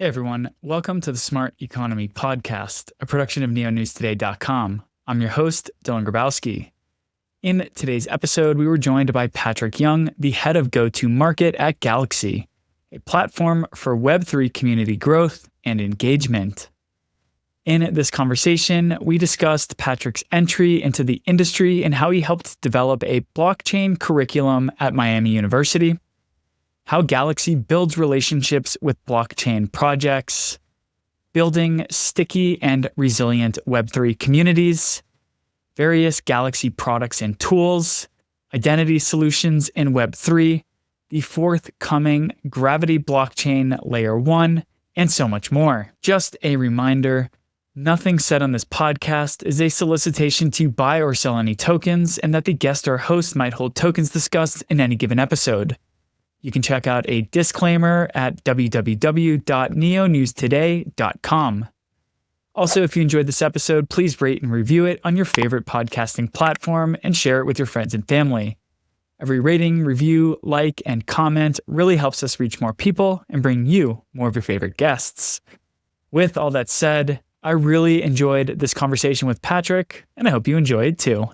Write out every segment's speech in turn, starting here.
Hey everyone, welcome to the Smart Economy Podcast, a production of neonewstoday.com. I'm your host, Dylan Grabowski. In today's episode, we were joined by Patrick Young, the head of go-to-market at Galxe, a platform for Web3 community growth and engagement. In this conversation, we discussed Patrick's entry into the industry and how he helped develop a blockchain curriculum at Miami University, how Galxe builds relationships with blockchain projects, building sticky and resilient Web3 communities, various Galxe products and tools, identity solutions in Web3, the forthcoming Gravity blockchain Layer 1, and so much more. Just a reminder, nothing said on this podcast is a solicitation to buy or sell any tokens, and that the guest or host might hold tokens discussed in any given episode. You can check out a disclaimer at www.neonewstoday.com. Also, if you enjoyed this episode, please rate and review it on your favorite podcasting platform and share it with your friends and family. Every rating, review, like, and comment really helps us reach more people and bring you more of your favorite guests. With all that said, I really enjoyed this conversation with Patrick, and I hope you enjoyed too.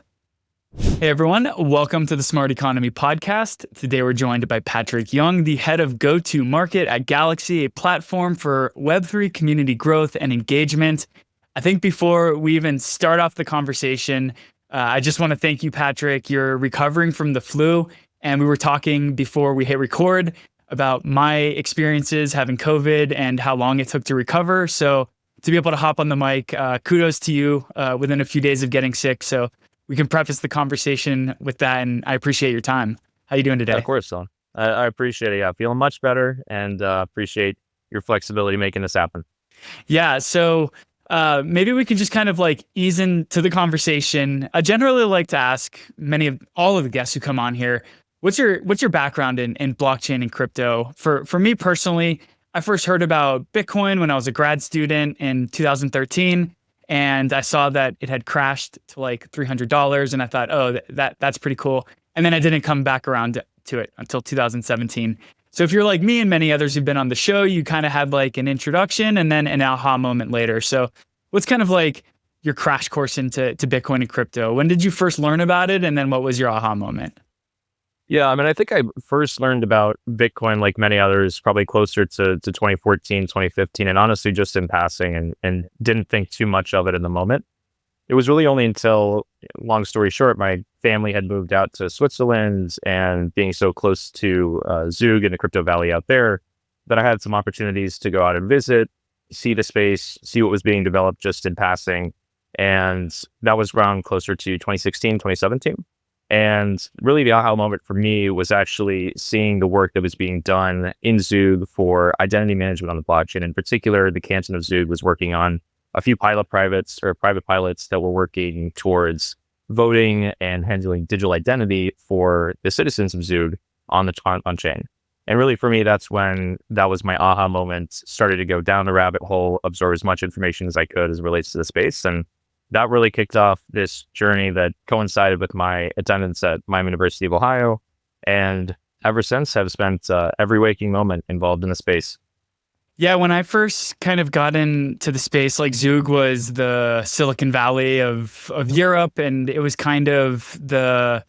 Hey everyone, welcome to the Smart Economy Podcast. Today we're joined by Patrick Young, the head of go-to-market at Galxe, a platform for Web3 community growth and engagement. I think before we even start off the conversation, I just want to thank you, Patrick. You're recovering from the flu, and we were talking before we hit record about my experiences having COVID and how long it took to recover. So to be able to hop on the mic, kudos to you within a few days of getting sick. So we can preface the conversation with that, and I appreciate your time. How you doing today? Yeah, of course, Dylan. I appreciate it. Yeah, feeling much better, and appreciate your flexibility making this happen. Yeah, so maybe we can just kind of like ease into the conversation. I generally like to ask all of the guests who come on here, what's your background in blockchain and crypto? For me personally, I first heard about Bitcoin when I was a grad student in 2013. And I saw that it had crashed to like $300, and I thought, oh, that's pretty cool. And then I didn't come back around to it until 2017. So if you're like me and many others who've been on the show, you kind of had like an introduction and then an aha moment later. So what's kind of like your crash course into Bitcoin and crypto? When did you first learn about it? And then what was your aha moment? Yeah, I mean, I think I first learned about Bitcoin, like many others, probably closer to 2014, 2015, and honestly just in passing and didn't think too much of it in the moment. It was really only until, long story short, my family had moved out to Switzerland, and being so close to Zug and the crypto valley out there, that I had some opportunities to go out and visit, see the space, see what was being developed just in passing. And that was around closer to 2016, 2017. And really the aha moment for me was actually seeing the work that was being done in Zug for identity management on the blockchain. In particular, the canton of Zug was working on a few private pilots that were working towards voting and handling digital identity for the citizens of Zug on chain. And really for me, that's when that was my aha moment, started to go down the rabbit hole, absorb as much information as I could as it relates to the space. And that really kicked off this journey that coincided with my attendance at Miami University of Ohio. And ever since, have spent every waking moment involved in the space. Yeah, when I first kind of got into the space, like Zug was the Silicon Valley of Europe, and it was kind of the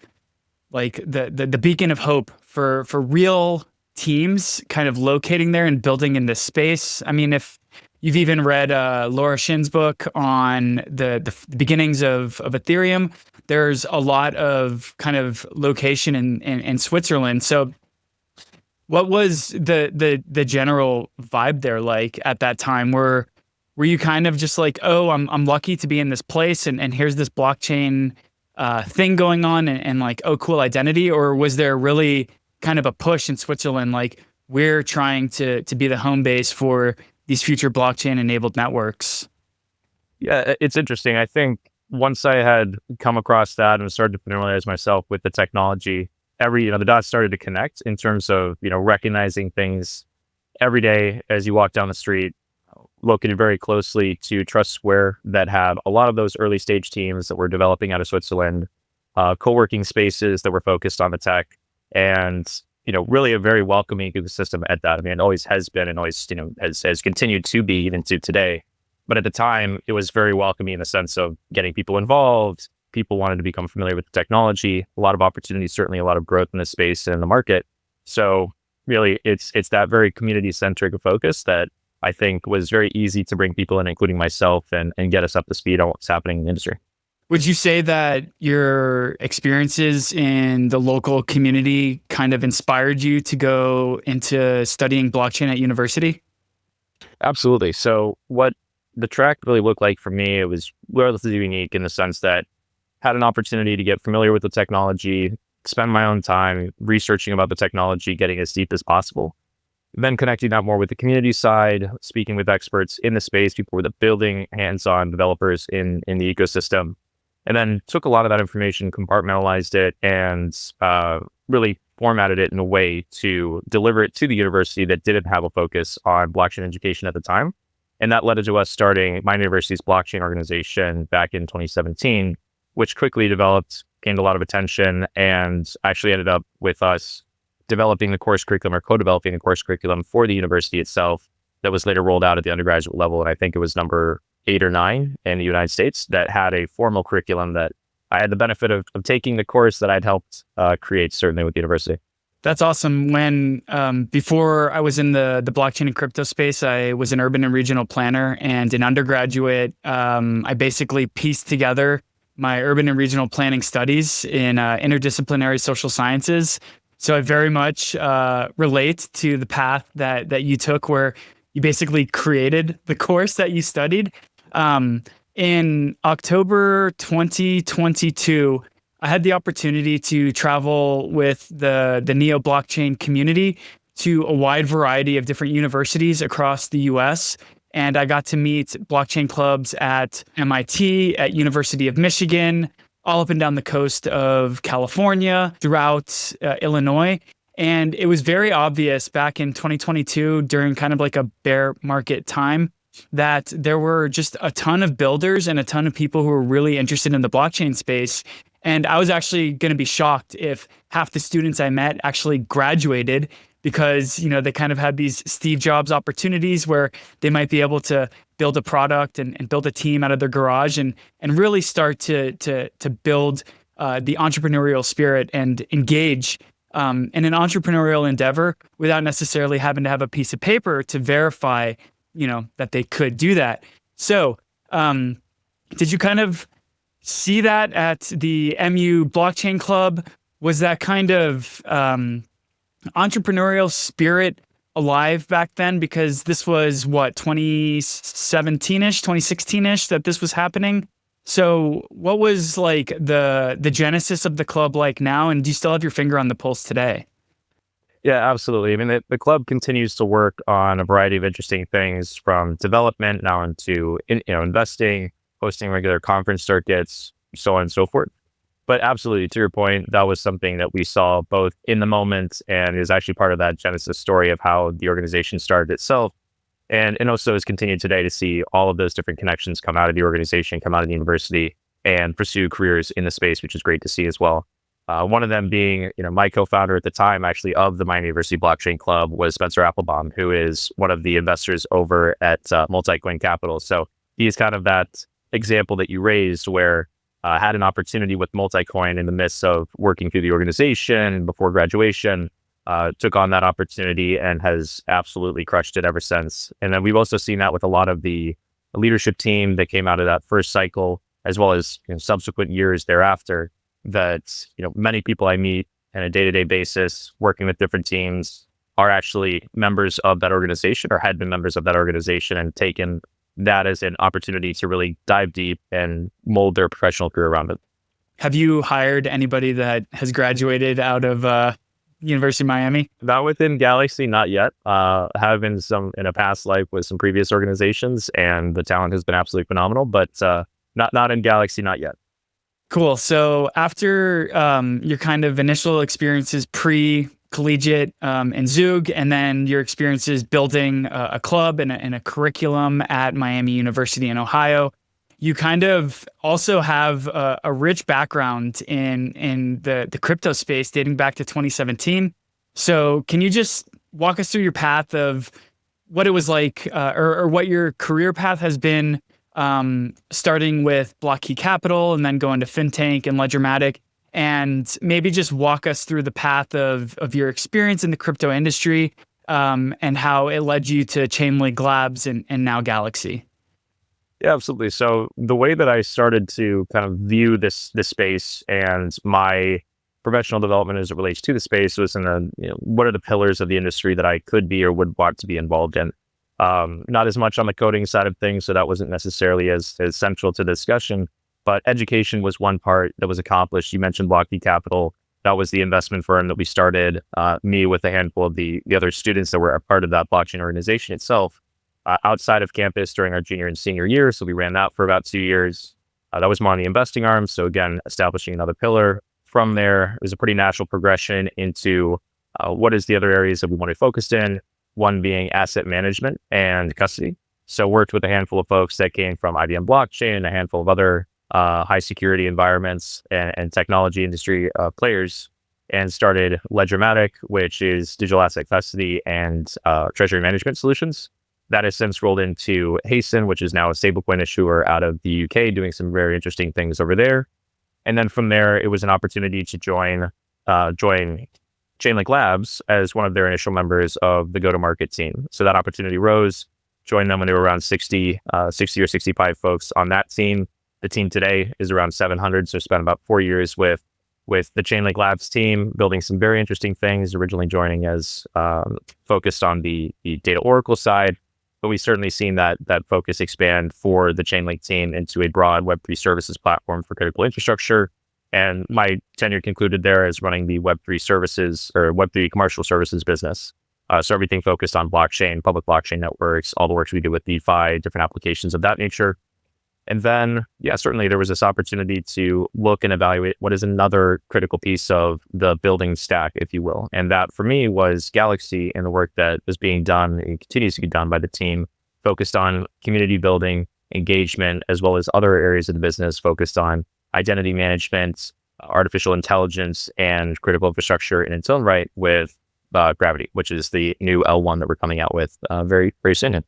beacon of hope for real teams kind of locating there and building in this space. I mean, if you've even read Laura Shin's book on the beginnings of Ethereum, there's a lot of kind of location in Switzerland. So what was the general vibe there like at that time? Were you kind of just like, oh, I'm lucky to be in this place, and here's this blockchain thing going on, and like, oh, cool identity? Or was there really kind of a push in Switzerland, like we're trying to be the home base for these future blockchain-enabled networks? Yeah, it's interesting. I think once I had come across that and started to familiarize myself with the technology, the dots started to connect in terms of, recognizing things every day as you walk down the street, located very closely to Trust Square that had a lot of those early stage teams that were developing out of Switzerland, co-working spaces that were focused on the tech. And really a very welcoming ecosystem at that. I mean, it always has been and always, has continued to be even to today. But at the time, it was very welcoming in the sense of getting people involved. People wanted to become familiar with the technology, a lot of opportunities, certainly a lot of growth in the space and in the market. So really, it's that very community-centric focus that I think was very easy to bring people in, including myself, and get us up to speed on what's happening in the industry. Would you say that your experiences in the local community kind of inspired you to go into studying blockchain at university? Absolutely. So what the track really looked like for me, it was relatively unique in the sense that had an opportunity to get familiar with the technology, spend my own time researching about the technology, getting as deep as possible. Then connecting that more with the community side, speaking with experts in the space, people with the building, hands-on developers in the ecosystem. And then took a lot of that information, compartmentalized it, and really formatted it in a way to deliver it to the university that didn't have a focus on blockchain education at the time. And that led to us starting my university's blockchain organization back in 2017, which quickly developed, gained a lot of attention, and actually ended up with us developing the course curriculum or co-developing the course curriculum for the university itself that was later rolled out at the undergraduate level. And I think it was number 8 or 9 in the United States that had a formal curriculum that I had the benefit of taking the course that I'd helped create, certainly with the university. That's awesome. When before I was in the blockchain and crypto space, I was an urban and regional planner, and in undergraduate, I basically pieced together my urban and regional planning studies in interdisciplinary social sciences. So I very much relate to the path that you took, where you basically created the course that you studied. In October 2022, I had the opportunity to travel with the Neo blockchain community to a wide variety of different universities across the US. And I got to meet blockchain clubs at MIT, at University of Michigan, all up and down the coast of California, throughout Illinois. And it was very obvious back in 2022, during kind of like a bear market time, that there were just a ton of builders and a ton of people who were really interested in the blockchain space. And I was actually going to be shocked if half the students I met actually graduated, because, they kind of had these Steve Jobs opportunities where they might be able to build a product and build a team out of their garage and really start to build the entrepreneurial spirit and engage in an entrepreneurial endeavor without necessarily having to have a piece of paper to verify, that they could do that. So, did you kind of see that at the MU Blockchain Club? Was that kind of entrepreneurial spirit alive back then? Because this was 2017-ish, 2016-ish that this was happening. So what was like the genesis of the club like now? And do you still have your finger on the pulse today? Yeah, absolutely. I mean, the club continues to work on a variety of interesting things, from development now into investing, hosting regular conference circuits, so on and so forth. But absolutely, to your point, that was something that we saw both in the moment and is actually part of that genesis story of how the organization started itself. And also has continued today to see all of those different connections come out of the organization, come out of the university, and pursue careers in the space, which is great to see as well. One of them being, my co-founder at the time, actually, of the Miami University Blockchain Club was Spencer Applebaum, who is one of the investors over at Multicoin Capital. So he's kind of that example that you raised, where had an opportunity with Multicoin in the midst of working through the organization before graduation, took on that opportunity and has absolutely crushed it ever since. And then we've also seen that with a lot of the leadership team that came out of that first cycle, as well as subsequent years thereafter, that many people I meet on a day-to-day basis working with different teams are actually members of that organization or had been members of that organization and taken that as an opportunity to really dive deep and mold their professional career around it. Have you hired anybody that has graduated out of University of Miami? Not within Galxe, not yet. Have been in a past life with some previous organizations, and the talent has been absolutely phenomenal, but not in Galxe, not yet. Cool. So after your kind of initial experiences pre-collegiate in Zug, and then your experiences building a club and a curriculum at Miami University in Ohio, you kind of also have a rich background in the crypto space dating back to 2017. So can you just walk us through your path of what it was like, or what your career path has been, starting with Blockkey Capital and then going to FinTank and Ledgermatic, and maybe just walk us through the path of your experience in the crypto industry, and how it led you to Chainlink Labs and now Galxe. Yeah, absolutely. So the way that I started to kind of view this space and my professional development as it relates to the space was in what are the pillars of the industry that I could be or would want to be involved in. Not as much on the coding side of things, so that wasn't necessarily as central to the discussion, but education was one part that was accomplished. You mentioned Blockkey Capital. That was the investment firm that we started, me with a handful of the other students that were a part of that blockchain organization itself. Outside of campus during our junior and senior year. So we ran that for about 2 years. That was more on the investing arm. So again, establishing another pillar. From there, it was a pretty natural progression into what is the other areas that we want to focus in, one being asset management and custody. So worked with a handful of folks that came from IBM blockchain, a handful of other high security environments and technology industry players, and started Ledgermatic, which is digital asset custody and treasury management solutions. That has since rolled into Hasten, which is now a stablecoin issuer out of the UK, doing some very interesting things over there. And then from there, it was an opportunity to join Chainlink Labs as one of their initial members of the go-to-market team. So that opportunity rose, joined them when they were around 60 or 65 folks on that team. The team today is around 700, so spent about 4 years with the Chainlink Labs team, building some very interesting things, originally joining as focused on the data Oracle side. But we've certainly seen that focus expand for the Chainlink team into a broad Web3 services platform for critical infrastructure. And my tenure concluded there as running the Web3 services or Web3 commercial services business. So everything focused on blockchain, public blockchain networks, all the work we do with DeFi, different applications of that nature. And then, yeah, certainly there was this opportunity to look and evaluate what is another critical piece of the building stack, if you will. And that for me was Galxe and the work that was being done and continues to be done by the team, focused on community building, engagement, as well as other areas of the business focused on identity management, artificial intelligence, and critical infrastructure in its own right with Gravity, which is the new L1 that we're coming out with very, very soon.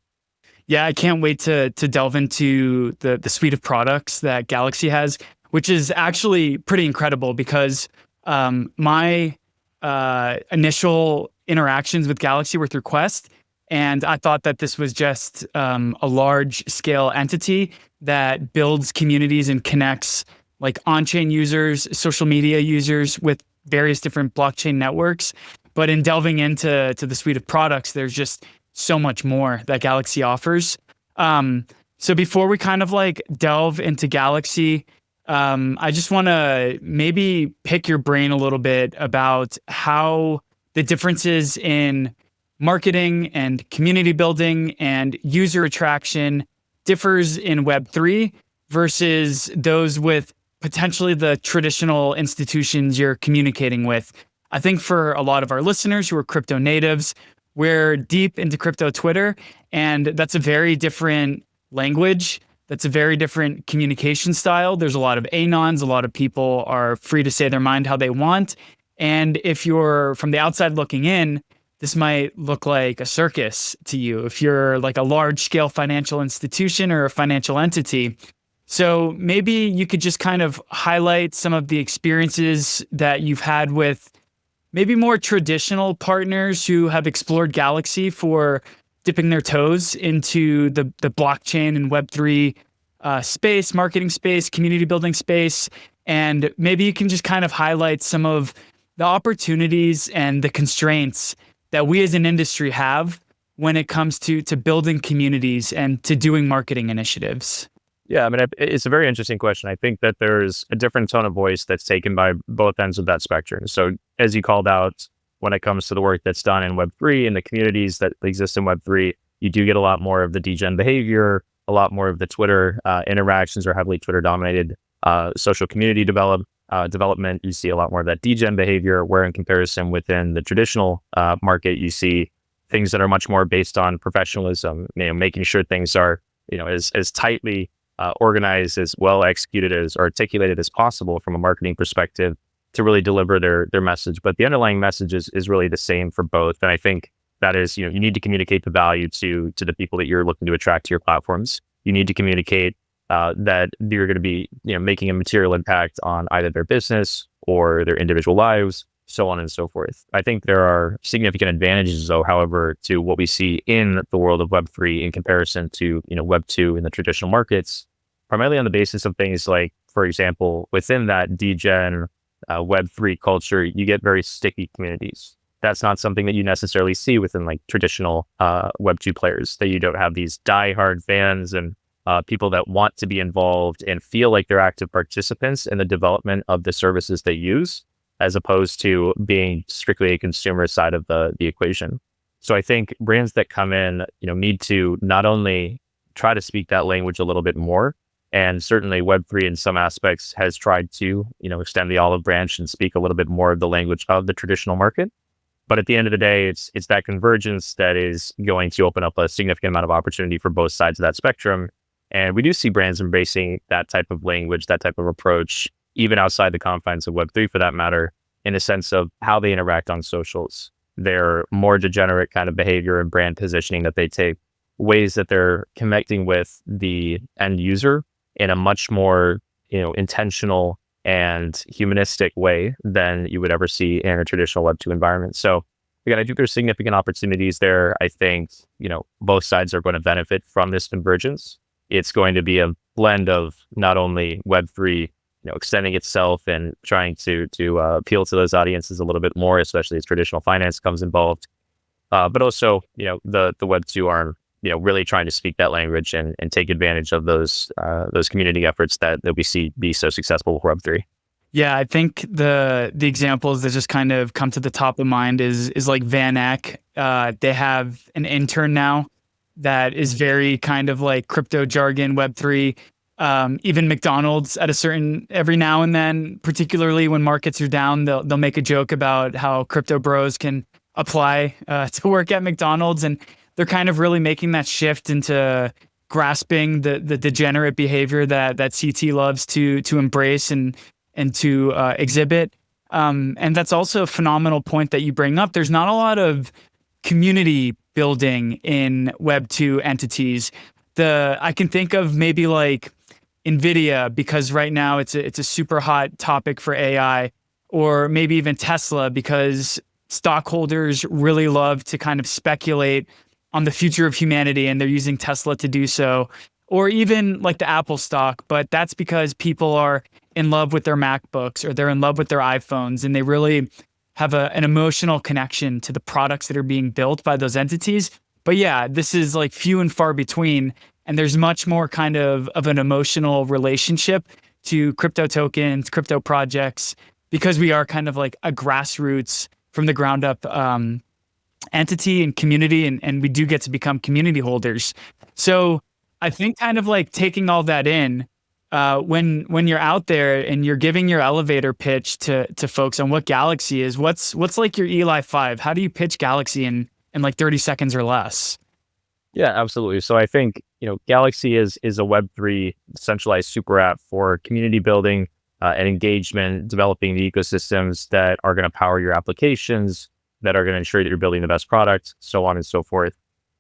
Yeah, I can't wait to delve into the suite of products that Galxe has, which is actually pretty incredible because my initial interactions with Galxe were through Quest, and I thought that this was just a large scale entity that builds communities and connects like on-chain users, social media users with various different blockchain networks. But in delving into the suite of products, there's just so much more that Galxe offers. So before we kind of like delve into Galxe, I just want to maybe pick your brain a little bit about how the differences in marketing and community building and user attraction differs in Web3 versus those with potentially the traditional institutions you're communicating with. I think for a lot of our listeners who are crypto natives, we're deep into crypto Twitter, and that's a very different language. That's a very different communication style. There's a lot of anons. A lot of people are free to say their mind how they want. And if you're from the outside looking in, this might look like a circus to you if you're like a large scale financial institution or a financial entity. So maybe you could just kind of highlight some of the experiences that you've had with maybe more traditional partners who have explored Galxe for dipping their toes into the blockchain and Web3 space, marketing space, community building space. And maybe you can just kind of highlight some of the opportunities and the constraints that we as an industry have when it comes to building communities and to doing marketing initiatives. Yeah, I mean, it's a very interesting question. I think that there's a different tone of voice that's taken by both ends of that spectrum. So as you called out, when it comes to the work that's done in Web3 and the communities that exist in Web3, you do get a lot more of the degen behavior, a lot more of the Twitter interactions are heavily Twitter dominated, social community development. You see a lot more of that degen behavior, where in comparison within the traditional market, you see things that are much more based on professionalism, making sure things are, as tightly organized, as well executed, as articulated as possible from a marketing perspective, to really deliver their message. But the underlying message is really the same for both. And I think that is, you need to communicate the value to the people that you're looking to attract to your platforms. You need to communicate that you're going to be, making a material impact on either their business or their individual lives, so on and so forth. I think there are significant advantages, though, however, to what we see in the world of Web3 in comparison to, Web2 in the traditional markets, primarily on the basis of things like, for example, within that degen Web3 culture, you get very sticky communities. That's not something that you necessarily see within like traditional Web2 players, that you don't have these diehard fans and people that want to be involved and feel like they're active participants in the development of the services they use, as opposed to being strictly a consumer side of the equation. So I think brands that come in, need to not only try to speak that language a little bit more, and certainly Web3 in some aspects has tried to, extend the olive branch and speak a little bit more of the language of the traditional market. But at the end of the day, it's that convergence that is going to open up a significant amount of opportunity for both sides of that spectrum. And we do see brands embracing that type of language, that type of approach, even outside the confines of Web3 for that matter, in the sense of how they interact on socials, their more degenerate kind of behavior and brand positioning that they take, ways that they're connecting with the end user in a much more, intentional and humanistic way than you would ever see in a traditional Web2 environment. So again, I think there's significant opportunities there. I think, both sides are going to benefit from this convergence. It's going to be a blend of not only Web3, extending itself and trying to appeal to those audiences a little bit more, especially as traditional finance comes involved, but also, the Web2 arm, really trying to speak that language and take advantage of those community efforts that we see be so successful with Web3. Yeah, I think the examples that just kind of come to the top of mind is like Van Eck. They have an intern now that is very kind of like crypto jargon, Web3. Even McDonald's every now and then, particularly when markets are down, they'll make a joke about how crypto bros can apply to work at McDonald's, and they're kind of really making that shift into grasping the degenerate behavior that CT loves to embrace and to exhibit. And that's also a phenomenal point that you bring up. There's not a lot of community building in Web2 entities. I can think of maybe like NVIDIA, because right now it's a super hot topic for AI, or maybe even Tesla, because stockholders really love to kind of speculate on the future of humanity, and they're using Tesla to do so, or even like the Apple stock. But that's because people are in love with their MacBooks or they're in love with their iPhones, and they really have an emotional connection to the products that are being built by those entities. But yeah, this is like few and far between, and there's much more kind of an emotional relationship to crypto tokens, crypto projects, because we are kind of like a grassroots from the ground up entity and community, and we do get to become community holders. So I think kind of like taking all that in, when you're out there and you're giving your elevator pitch to folks on what Galxe is, what's like your Eli 5? How do you pitch Galxe in like 30 seconds or less? Yeah, absolutely. So I think, Galxe is a Web3 centralized super app for community building and engagement, developing the ecosystems that are going to power your applications, that are going to ensure that you're building the best product, so on and so forth.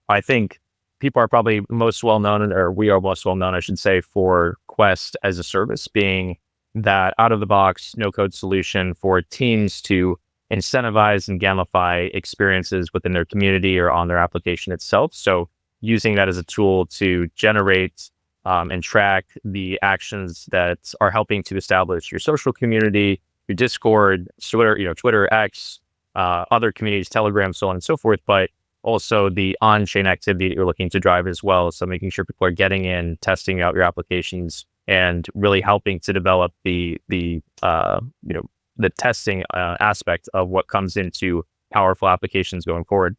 I think people are probably most well known, or we are most well known, I should say, for Quest as a service, being that out of the box, no code solution for teams to incentivize and gamify experiences within their community or on their application itself. So using that as a tool to generate and track the actions that are helping to establish your social community, your Discord, Twitter, X, other communities, Telegram, so on and so forth, but also the on-chain activity that you're looking to drive as well. So making sure people are getting in, testing out your applications, and really helping to develop the testing aspect of what comes into powerful applications going forward.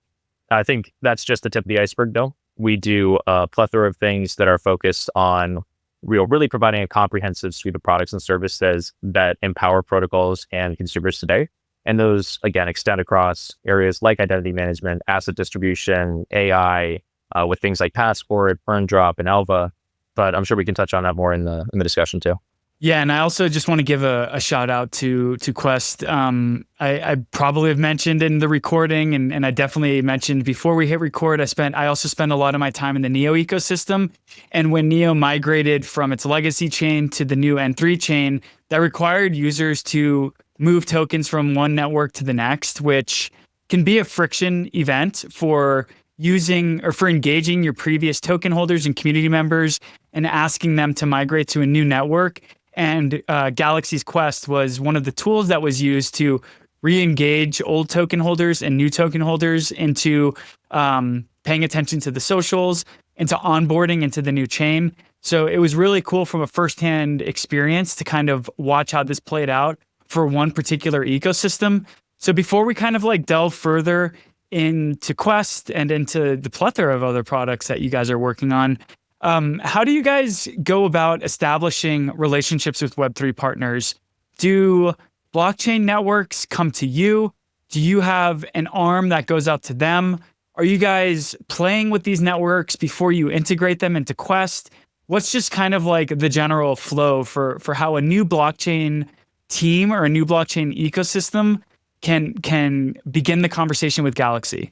I think that's just the tip of the iceberg, though. We do a plethora of things that are focused on really providing a comprehensive suite of products and services that empower protocols and consumers today. And those, again, extend across areas like identity management, asset distribution, AI, with things like Passport, EarnDrop, and Elva. But I'm sure we can touch on that more in the discussion too. Yeah, and I also just want to give a shout out to Quest. I probably have mentioned in the recording, and I definitely mentioned before we hit record. I also spent a lot of my time in the Neo ecosystem, and when Neo migrated from its legacy chain to the new N3 chain, that required users to move tokens from one network to the next, which can be a friction event for using or for engaging your previous token holders and community members and asking them to migrate to a new network. And Galxe's Quest was one of the tools that was used to re-engage old token holders and new token holders into paying attention to the socials, into onboarding into the new chain. So it was really cool from a firsthand experience to kind of watch how this played out for one particular ecosystem. So before we kind of like delve further into Quest and into the plethora of other products that you guys are working on, how do you guys go about establishing relationships with Web3 partners? Do blockchain networks come to you? Do you have an arm that goes out to them? Are you guys playing with these networks before you integrate them into Quest? What's just kind of like the general flow for how a new blockchain team or a new blockchain ecosystem can begin the conversation with Galxe?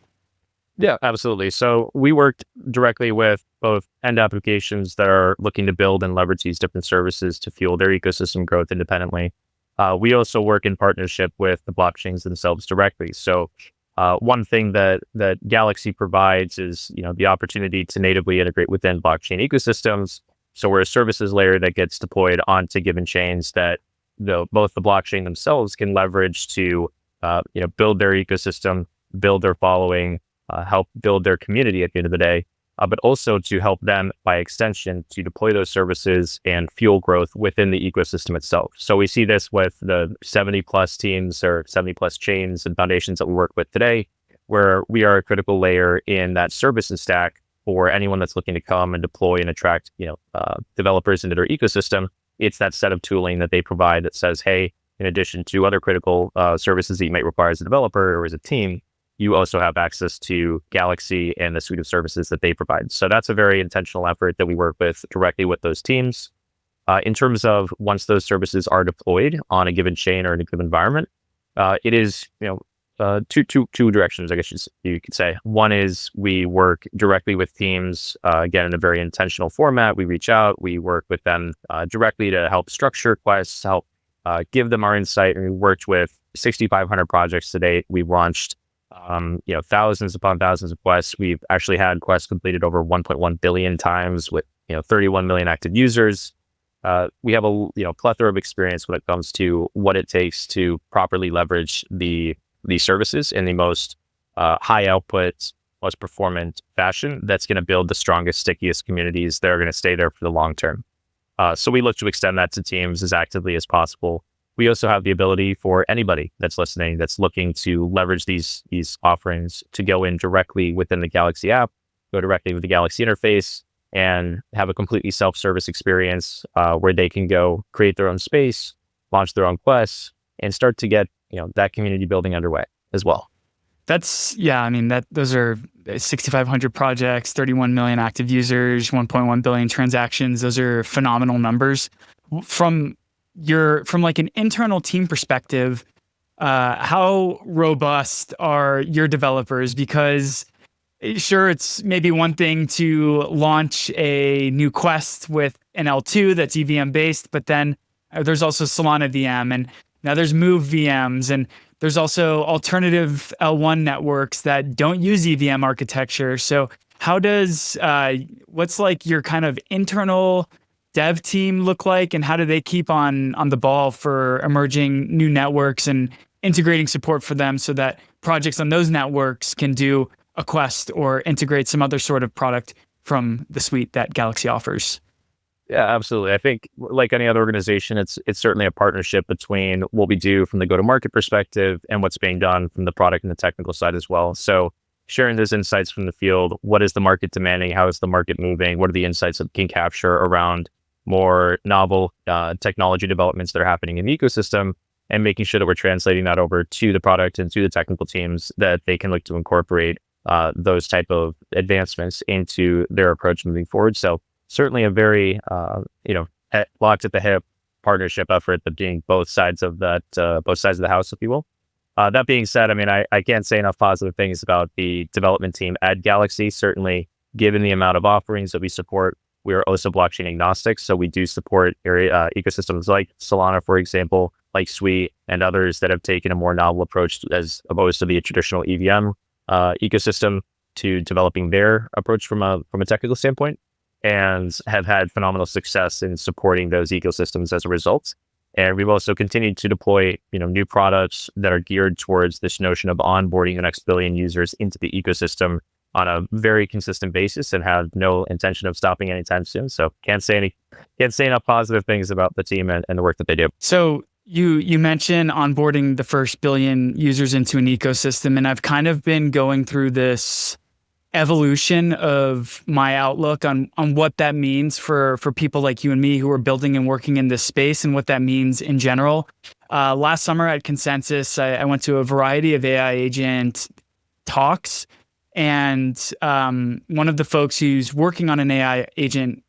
Yeah, absolutely. So we worked directly with both end applications that are looking to build and leverage these different services to fuel their ecosystem growth independently. We also work in partnership with the blockchains themselves directly. So one thing that Galxe provides is the opportunity to natively integrate within blockchain ecosystems. So we're a services layer that gets deployed onto given chains that both the blockchain themselves can leverage to build their ecosystem, build their following, help build their community at the end of the day, but also to help them by extension to deploy those services and fuel growth within the ecosystem itself. So we see this with the 70 plus teams or 70 plus chains and foundations that we work with today, where we are a critical layer in that services stack for anyone that's looking to come and deploy and attract developers into their ecosystem. It's that set of tooling that they provide that says, hey, in addition to other critical services that you might require as a developer or as a team, you also have access to Galxe and the suite of services that they provide. So that's a very intentional effort that we work with directly with those teams. In terms of once those services are deployed on a given chain or in a given environment, it is two directions, I guess you could say. One is we work directly with teams, again, in a very intentional format. We reach out, we work with them directly to help structure quests, help give them our insight. And we worked with 6,500 projects to date. We've launched thousands upon thousands of quests. We've actually had quests completed over 1.1 billion times with 31 million active users. We have a plethora of experience when it comes to what it takes to properly leverage these services in the most high output, most performant fashion that's going to build the strongest, stickiest communities that are going to stay there for the long term. So we look to extend that to teams as actively as possible. We also have the ability for anybody that's listening, that's looking to leverage these offerings, to go in directly within the Galxe app, go directly with the Galxe interface, and have a completely self-service experience where they can go create their own space, launch their own quests, and start to get that community building underway as well. Those are 6,500 projects, 31 million active users, 1.1 billion transactions. Those are phenomenal numbers. From like an internal team perspective, how robust are your developers? Because sure, it's maybe one thing to launch a new quest with an L2 that's EVM based, but then there's also Solana VM, and now there's Move VMs, and there's also alternative L1 networks that don't use EVM architecture. So how does, what's like your kind of internal dev team look like, and how do they keep on the ball for emerging new networks and integrating support for them so that projects on those networks can do a quest or integrate some other sort of product from the suite that Galxe offers? Yeah, absolutely. I think like any other organization, it's certainly a partnership between what we do from the go-to-market perspective and what's being done from the product and the technical side as well. So sharing those insights from the field, what is the market demanding? How is the market moving? What are the insights that we can capture around more novel technology developments that are happening in the ecosystem, and making sure that we're translating that over to the product and to the technical teams that they can look to incorporate those type of advancements into their approach moving forward. So certainly a very, locked at the hip, partnership effort, that being both sides of the house, if you will. That being said, I mean, I can't say enough positive things about the development team at Galxe. Certainly, given the amount of offerings that we support, we are also blockchain agnostic. So we do support ecosystems like Solana, for example, like Suite, and others that have taken a more novel approach as opposed to the traditional EVM ecosystem to developing their approach from a technical standpoint, and have had phenomenal success in supporting those ecosystems as a result. And we've also continued to deploy, new products that are geared towards this notion of onboarding the next billion users into the ecosystem on a very consistent basis, and have no intention of stopping anytime soon. So can't say enough positive things about the team and the work that they do. So you mentioned onboarding the first billion users into an ecosystem, and I've kind of been going through this evolution of my outlook on what that means for people like you and me who are building and working in this space, and what that means in general. Last summer at Consensus, I went to a variety of AI agent talks, and one of the folks who's working on an AI agent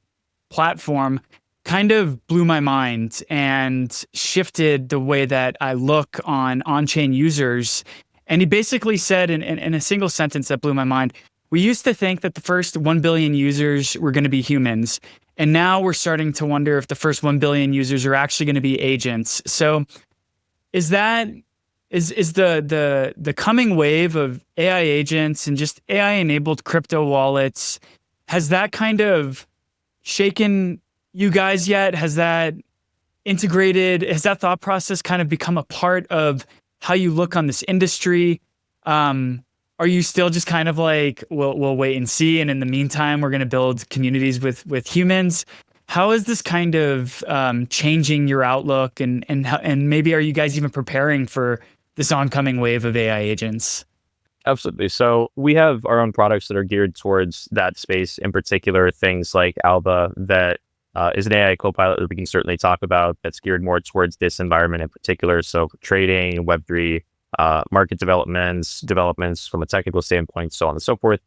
platform kind of blew my mind and shifted the way that I look on on-chain users. And he basically said in a single sentence that blew my mind, we used to think that the first 1 billion users were going to be humans. And now we're starting to wonder if the first 1 billion users are actually going to be agents. So is the coming wave of AI agents and just AI-enabled crypto wallets, has that kind of shaken you guys yet? Has that thought process kind of become a part of how you look on this industry? Are you still just kind of like, we'll wait and see, and in the meantime, we're going to build communities with humans? How is this kind of changing your outlook, and maybe are you guys even preparing for this oncoming wave of AI agents? Absolutely. So we have our own products that are geared towards that space, in particular, things like Alba, that is an AI copilot that we can certainly talk about, that's geared more towards this environment in particular. So trading, Web3, market developments from a technical standpoint, so on and so forth.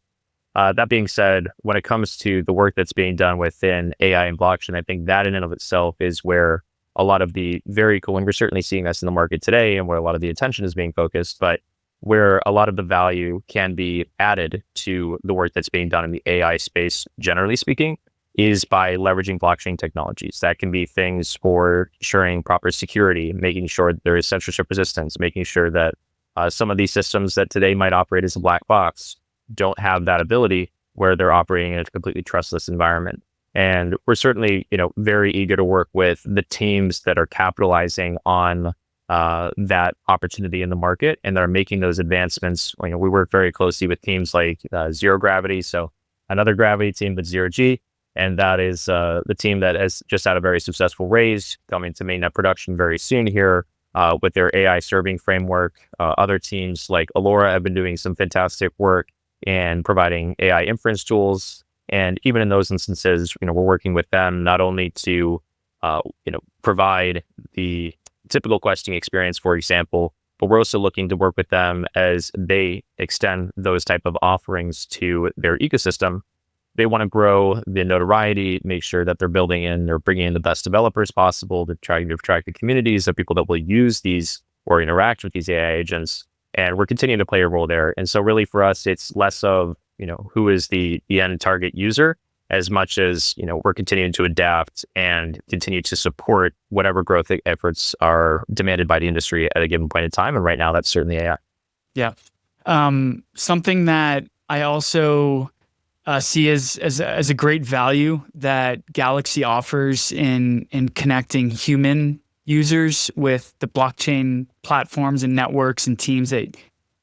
That being said, when it comes to the work that's being done within AI and blockchain, I think that in and of itself is where a lot of the very cool, and we're certainly seeing this in the market today, and where a lot of the attention is being focused, but where a lot of the value can be added to the work that's being done in the AI space, generally speaking, is by leveraging blockchain technologies. That can be things for ensuring proper security, making sure that there is censorship resistance, making sure that some of these systems that today might operate as a black box don't have that ability, where they're operating in a completely trustless environment. And we're certainly, very eager to work with the teams that are capitalizing on that opportunity in the market, and that are making those advancements. We work very closely with teams like Zero Gravity, so another Gravity team, but Zero G. And that is the team that has just had a very successful raise, coming to mainnet production very soon here with their AI serving framework. Other teams like Allura have been doing some fantastic work in providing AI inference tools. And even in those instances, we're working with them not only to, provide the typical questioning experience, for example, but we're also looking to work with them as they extend those type of offerings to their ecosystem. They want to grow the notoriety, make sure that they're bringing in the best developers possible to try to attract the communities of people that will use these or interact with these AI agents. And we're continuing to play a role there. And so really for us, it's less of, who is the end target user, as much as, we're continuing to adapt and continue to support whatever growth efforts are demanded by the industry at a given point in time. And right now, that's certainly AI. Yeah. Something that I also see as a great value that Galxe offers in connecting human users with the blockchain platforms and networks and teams that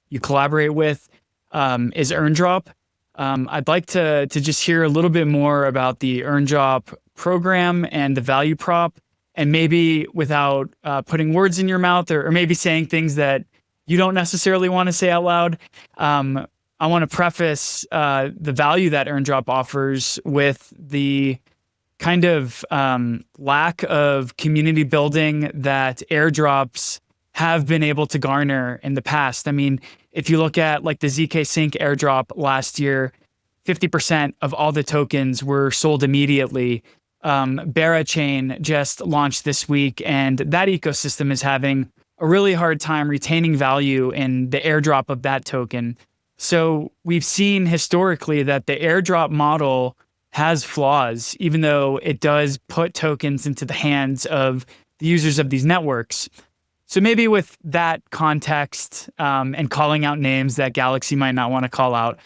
you collaborate with is EarnDrop. I'd like to just hear a little bit more about the EarnDrop program and the value prop, and maybe without putting words in your mouth, or maybe saying things that you don't necessarily want to say out loud. I want to preface the value that EarnDrop offers with the kind of lack of community building that airdrops have been able to garner in the past. I mean, if you look at like the ZK Sync airdrop last year, 50% of all the tokens were sold immediately. Bera chain just launched this week, and that ecosystem is having a really hard time retaining value in the airdrop of that token. So we've seen historically that the airdrop model has flaws, even though it does put tokens into the hands of the users of these networks. So maybe with that context and calling out names that Galxe might not want to call out,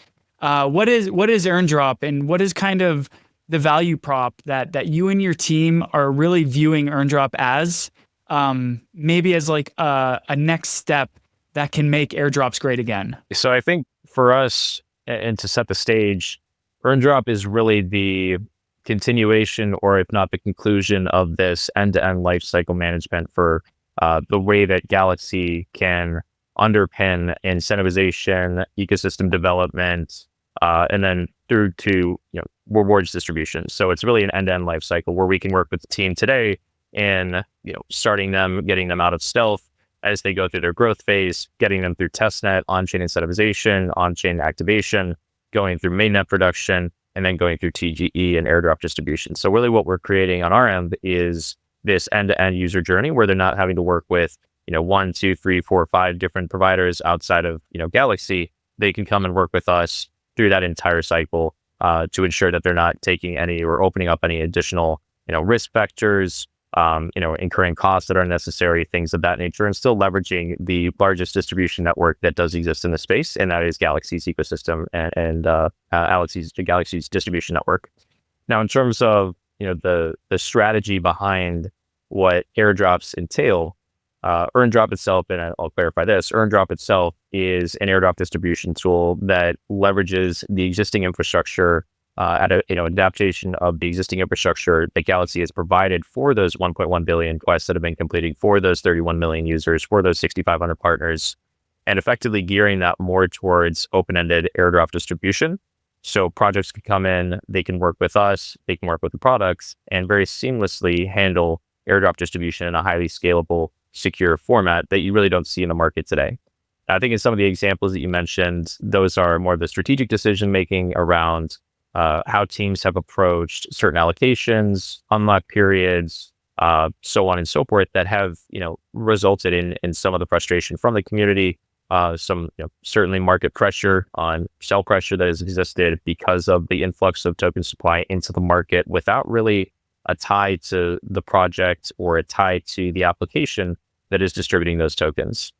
what is EarnDrop, and what is kind of the value prop that you and your team are really viewing EarnDrop as, maybe as like a next step that can make airdrops great again? So I think for us, and to set the stage, EarnDrop is really the continuation, or if not the conclusion, of this end-to-end lifecycle management for the way that Galxe can underpin incentivization, ecosystem development, and then through to rewards distribution. So it's really an end-to-end lifecycle where we can work with the team today in starting them, getting them out of stealth as they go through their growth phase, getting them through testnet, on-chain incentivization, on-chain activation, going through mainnet production, and then going through TGE and airdrop distribution. So really what we're creating on our end is this end-to-end user journey where they're not having to work with 1, 2, 3, 4, 5 different providers outside of Galxe. They can come and work with us through that entire cycle to ensure that they're not taking any or opening up any additional risk vectors, incurring costs that are unnecessary, things of that nature, and still leveraging the largest distribution network that does exist in the space, and that is Galxe's ecosystem and Galxe's distribution network. Now, in terms of the strategy behind what airdrops entail, EarnDrop itself, and I'll clarify this, EarnDrop itself is an airdrop distribution tool that leverages the existing infrastructure at adaptation of the existing infrastructure that Galxe has provided for those 1.1 billion quests that have been completing, for those 31 million users, for those 6,500 partners, and effectively gearing that more towards open-ended airdrop distribution. So projects can come in, they can work with us, they can work with the products, and very seamlessly handle airdrop distribution in a highly scalable, secure format that you really don't see in the market today. I think in some of the examples that you mentioned, those are more of the strategic decision-making around how teams have approached certain allocations, unlock periods, so on and so forth, that have resulted in some of the frustration from the community, some certainly market pressure on sell pressure that has existed because of the influx of token supply into the market without really a tie to the project or a tie to the application that is distributing those tokens.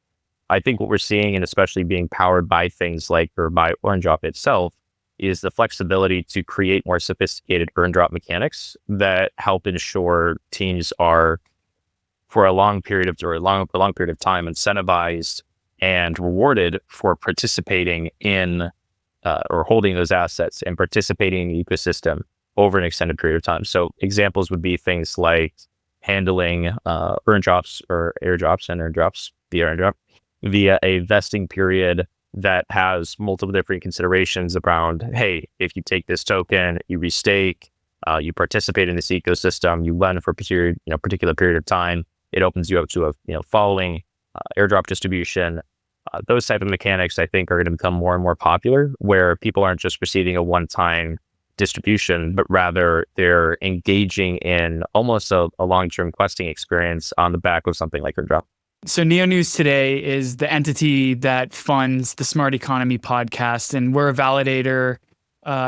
I think what we're seeing, and especially being powered by things like, or by EarnDrop itself, is the flexibility to create more sophisticated EarnDrop mechanics that help ensure teams are, for a long period of time, incentivized and rewarded for participating in or holding those assets and participating in the ecosystem over an extended period of time. So examples would be things like handling EarnDrops or airdrops and EarnDrops via EarnDrop via a vesting period that has multiple different considerations around, hey, if you take this token, you restake, you participate in this ecosystem, you lend for a particular period of time, it opens you up to a following airdrop distribution. Those type of mechanics, I think, are going to become more and more popular, where people aren't just receiving a one-time distribution, but rather they're engaging in almost a long-term questing experience on the back of something like EarnDrop. So Neo News Today is the entity that funds the Smart Economy podcast, and we're a validator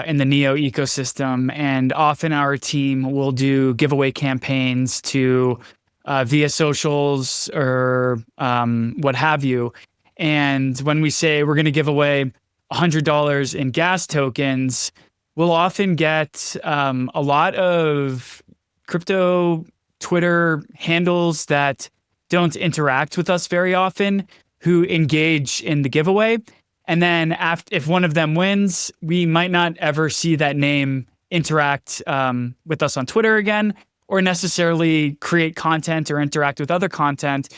in the Neo ecosystem. And often our team will do giveaway campaigns to via socials or what have you. And when we say we're going to give away $100 in gas tokens, we'll often get a lot of crypto Twitter handles that don't interact with us very often, who engage in the giveaway. And then if one of them wins, we might not ever see that name interact with us on Twitter again, or necessarily create content or interact with other content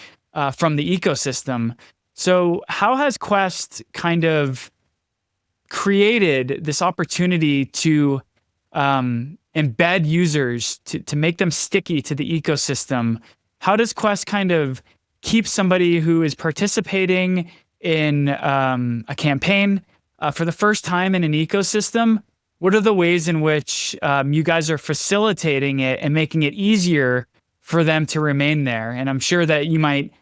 from the ecosystem. So how has Quest kind of created this opportunity to embed users, to make them sticky to the ecosystem? How does Quest kind of keep somebody who is participating in a campaign for the first time in an ecosystem what are the ways in which you guys are facilitating it and making it easier for them to remain there? And I'm sure that you might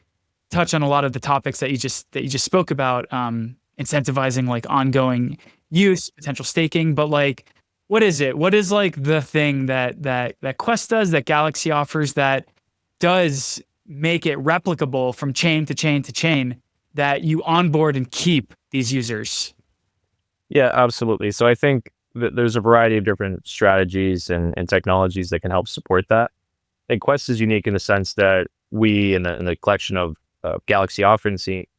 touch on a lot of the topics that you just spoke about, incentivizing like ongoing use, potential staking, but like, what is it? What is like the thing that Quest does, that Galxe offers, that does make it replicable from chain to chain to chain, that you onboard and keep these users? Yeah, absolutely. So I think that there's a variety of different strategies and technologies that can help support that. And Quest is unique in the sense that we, in the collection of Galxe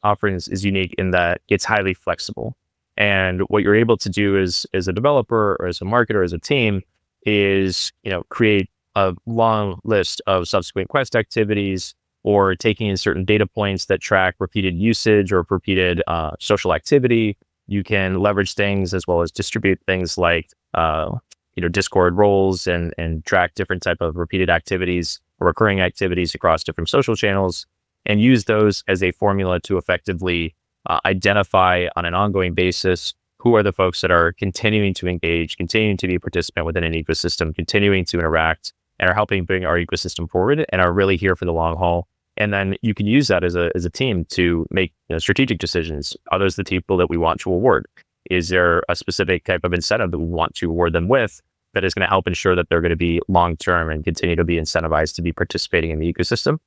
offerings is unique in that it's highly flexible. And what you're able to do is, as a developer or as a marketer, as a team, is create a long list of subsequent Quest activities, or taking in certain data points that track repeated usage or repeated social activity. You can leverage things as well as distribute things like Discord roles and track different type of repeated activities or recurring activities across different social channels, and use those as a formula to effectively identify on an ongoing basis who are the folks that are continuing to engage, continuing to be a participant within an ecosystem, continuing to interact, and are helping bring our ecosystem forward and are really here for the long haul. And then you can use that as a team to make strategic decisions. Are those the people that we want to award? Is there a specific type of incentive that we want to award them with that is going to help ensure that they're going to be long-term and continue to be incentivized to be participating in the ecosystem?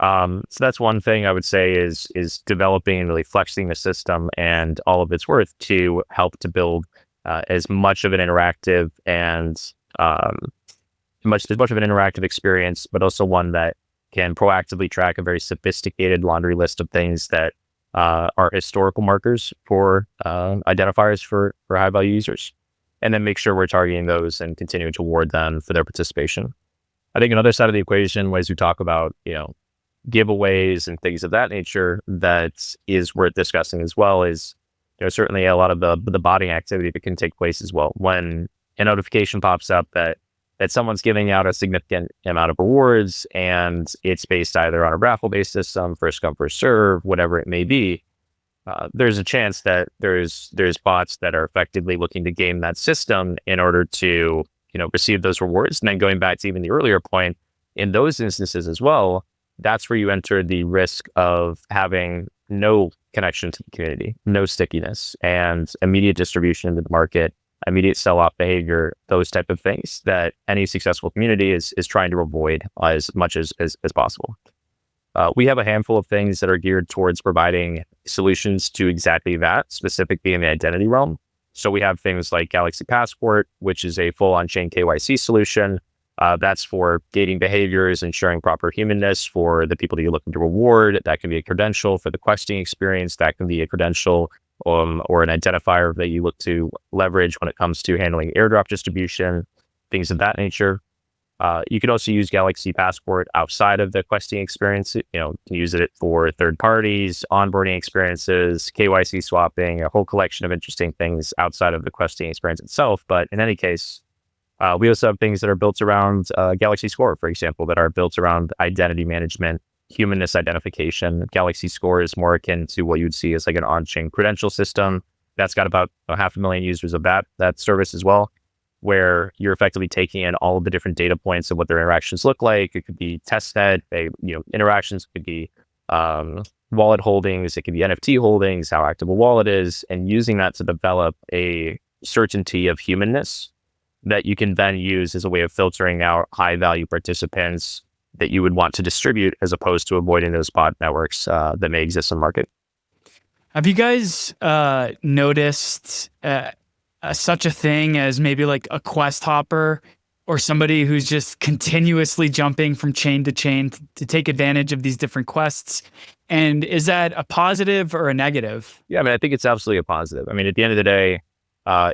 So that's one thing I would say is developing and really flexing the system and all of its worth to help to build as much of an interactive and as much of an interactive experience, but also one that can proactively track a very sophisticated laundry list of things that are historical markers for identifiers for high value users, and then make sure we're targeting those and continuing to award them for their participation. I think another side of the equation, ways we talk about, giveaways and things of that nature, that is worth discussing as well, is certainly a lot of the botting activity that can take place as well. When a notification pops up that someone's giving out a significant amount of rewards, and it's based either on a raffle-based system, first come, first serve, whatever it may be, there's a chance that there's bots that are effectively looking to game that system in order to receive those rewards. And then going back to even the earlier point, in those instances as well, that's where you enter the risk of having no connection to the community, no stickiness, and immediate distribution into the market, immediate sell-off behavior, those type of things that any successful community is trying to avoid as much as possible. We have a handful of things that are geared towards providing solutions to exactly that, specifically in the identity realm. So we have things like Galxe Passport, which is a full on-chain KYC solution. That's for gating behaviors, ensuring proper humanness for the people that you're looking to reward. That can be a credential for the questing experience. That can be a credential or an identifier that you look to leverage when it comes to handling airdrop distribution, things of that nature. You can also use Galxe Passport outside of the questing experience. You can use it for third parties, onboarding experiences, KYC swapping, a whole collection of interesting things outside of the questing experience itself. But in any case, we also have things that are built around Galxe Score, for example, that are built around identity management, humanness identification. Galxe Score is more akin to what you'd see as like an on-chain credential system. That's got about 500,000 users of that service as well, where you're effectively taking in all of the different data points of what their interactions look like. It could be testnet, interactions, it could be wallet holdings, it could be NFT holdings, how active a wallet is, and using that to develop a certainty of humanness that you can then use as a way of filtering out high value participants that you would want to distribute, as opposed to avoiding those bot networks that may exist in the market. Have you guys noticed such a thing as maybe like a quest hopper, or somebody who's just continuously jumping from chain to chain to take advantage of these different quests? And is that a positive or a negative? Yeah, I think it's absolutely a positive. At the end of the day,